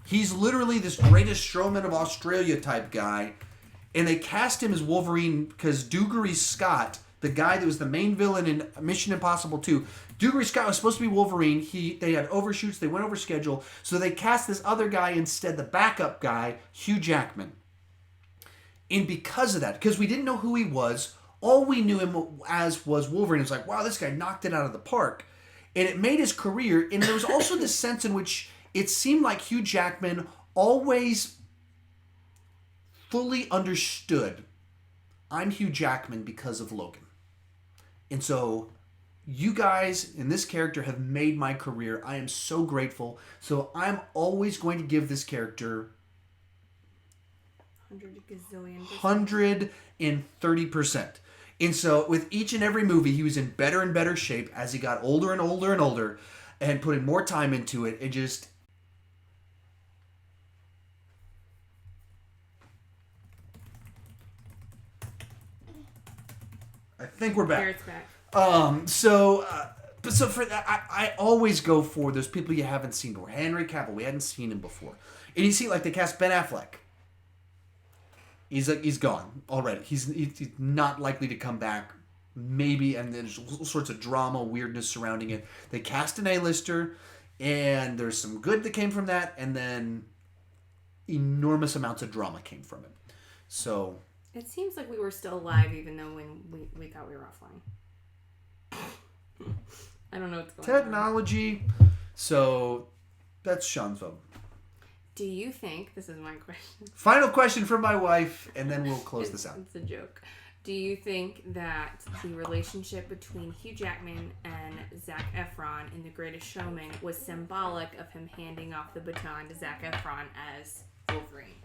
He's literally this greatest showman of Australia type guy. And they cast him as Wolverine because Dougray Scott, the guy that was the main villain in Mission Impossible 2, Dougray Scott was supposed to be Wolverine. They had overshoots. They went over schedule. So they cast this other guy instead, the backup guy, Hugh Jackman. And because of that, because we didn't know who he was, all we knew him as was Wolverine. It was like, wow, this guy knocked it out of the park. And it made his career. And there was also this sense in which it seemed like Hugh Jackman always fully understood, I'm Hugh Jackman because of Logan. And so you guys in this character have made my career. I am so grateful. So I'm always going to give this character 130%. And so with each and every movie, he was in better and better shape as he got older and older and older and putting more time into it. It just... I think we're back. Here it's back. But for that, I always go for those people you haven't seen before. Henry Cavill, we hadn't seen him before. And you see, like, they cast Ben Affleck. He's gone already. He's not likely to come back. Maybe, and there's all sorts of drama, weirdness surrounding it. They cast an A-lister, and there's some good that came from that, and then enormous amounts of drama came from it. So... It seems like we were still alive even though when we thought we were offline. I don't know what's going on. Technology. So, that's Sean's vote. Do you think, this is my question. Final question from my wife, and then we'll close this out. It's a joke. Do you think that the relationship between Hugh Jackman and Zac Efron in The Greatest Showman was symbolic of him handing off the baton to Zac Efron as Wolverine?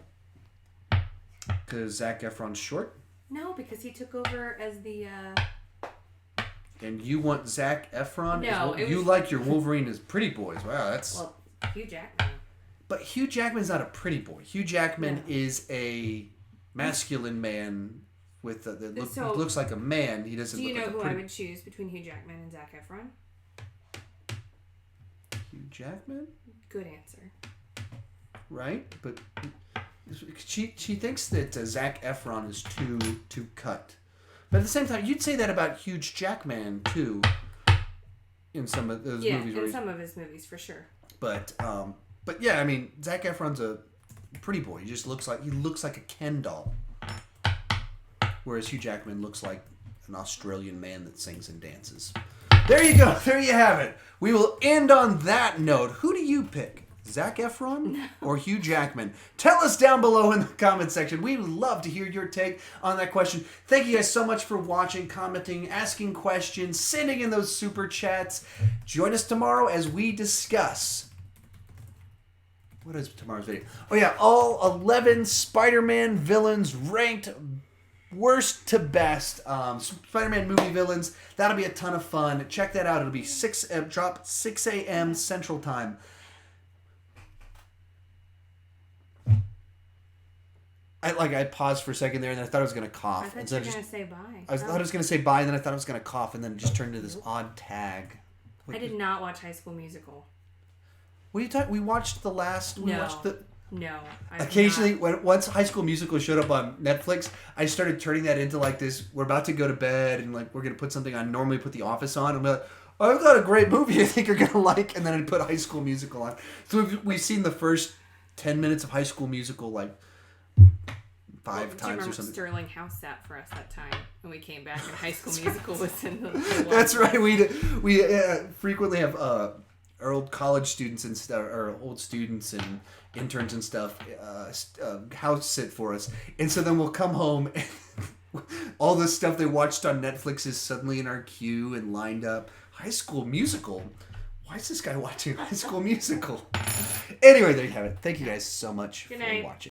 Because Zac Efron's short? No, because he took over as the... And you want Zac Efron? No, you like your Wolverine as pretty boys. Wow, that's... Well, Hugh Jackman. But Hugh Jackman's not a pretty boy. Hugh Jackman No. is a masculine man with So, looks like a man. He doesn't Do you look know like a who pretty... I would choose between Hugh Jackman and Zac Efron? Hugh Jackman? Good answer. Right? But she thinks that Zac Efron is too cut. But at the same time, you'd say that about Hugh Jackman too in some of those movies. Yeah, in some of his movies for sure. But yeah, I mean, Zac Efron's a pretty boy. He looks like a Ken doll. Whereas Hugh Jackman looks like an Australian man that sings and dances. There you go. There you have it. We will end on that note. Who do you pick? Zac Efron or Hugh Jackman? Tell us down below in the comment section. We would love to hear your take on that question. Thank you guys so much for watching, commenting, asking questions, sending in those super chats. Join us tomorrow as we discuss... What is tomorrow's video? Oh yeah, all 11 Spider-Man villains ranked worst to best. Spider-Man movie villains. That'll be a ton of fun. Check that out. It'll be 6 a.m. Central Time. I paused for a second there, and then I thought I was going to cough. I thought you were going to say bye. I thought I was going to say bye, and then I thought I was going to cough, and then it just turned into this odd tag. I did not watch High School Musical. What are you talking? We watched the last. We watched the. No. Occasionally, once High School Musical showed up on Netflix, I started turning that into like this. We're about to go to bed, and like we're gonna put something on. Normally, put The Office on, and we're like, "Oh, I've got a great movie. I think you're gonna like." And then I'd put High School Musical on. So we've seen the first 10 minutes of High School Musical like 5 times or something. Sterling House sat for us that time when we came back, and High School Musical was in the. That's right. We frequently have our old college students and stuff, or old students and interns and stuff, house sit for us, and so then we'll come home and all the stuff they watched on Netflix is suddenly in our queue and lined up. High School Musical. Why is this guy watching High School Musical? Anyway, there you have it. Thank you guys so much for watching.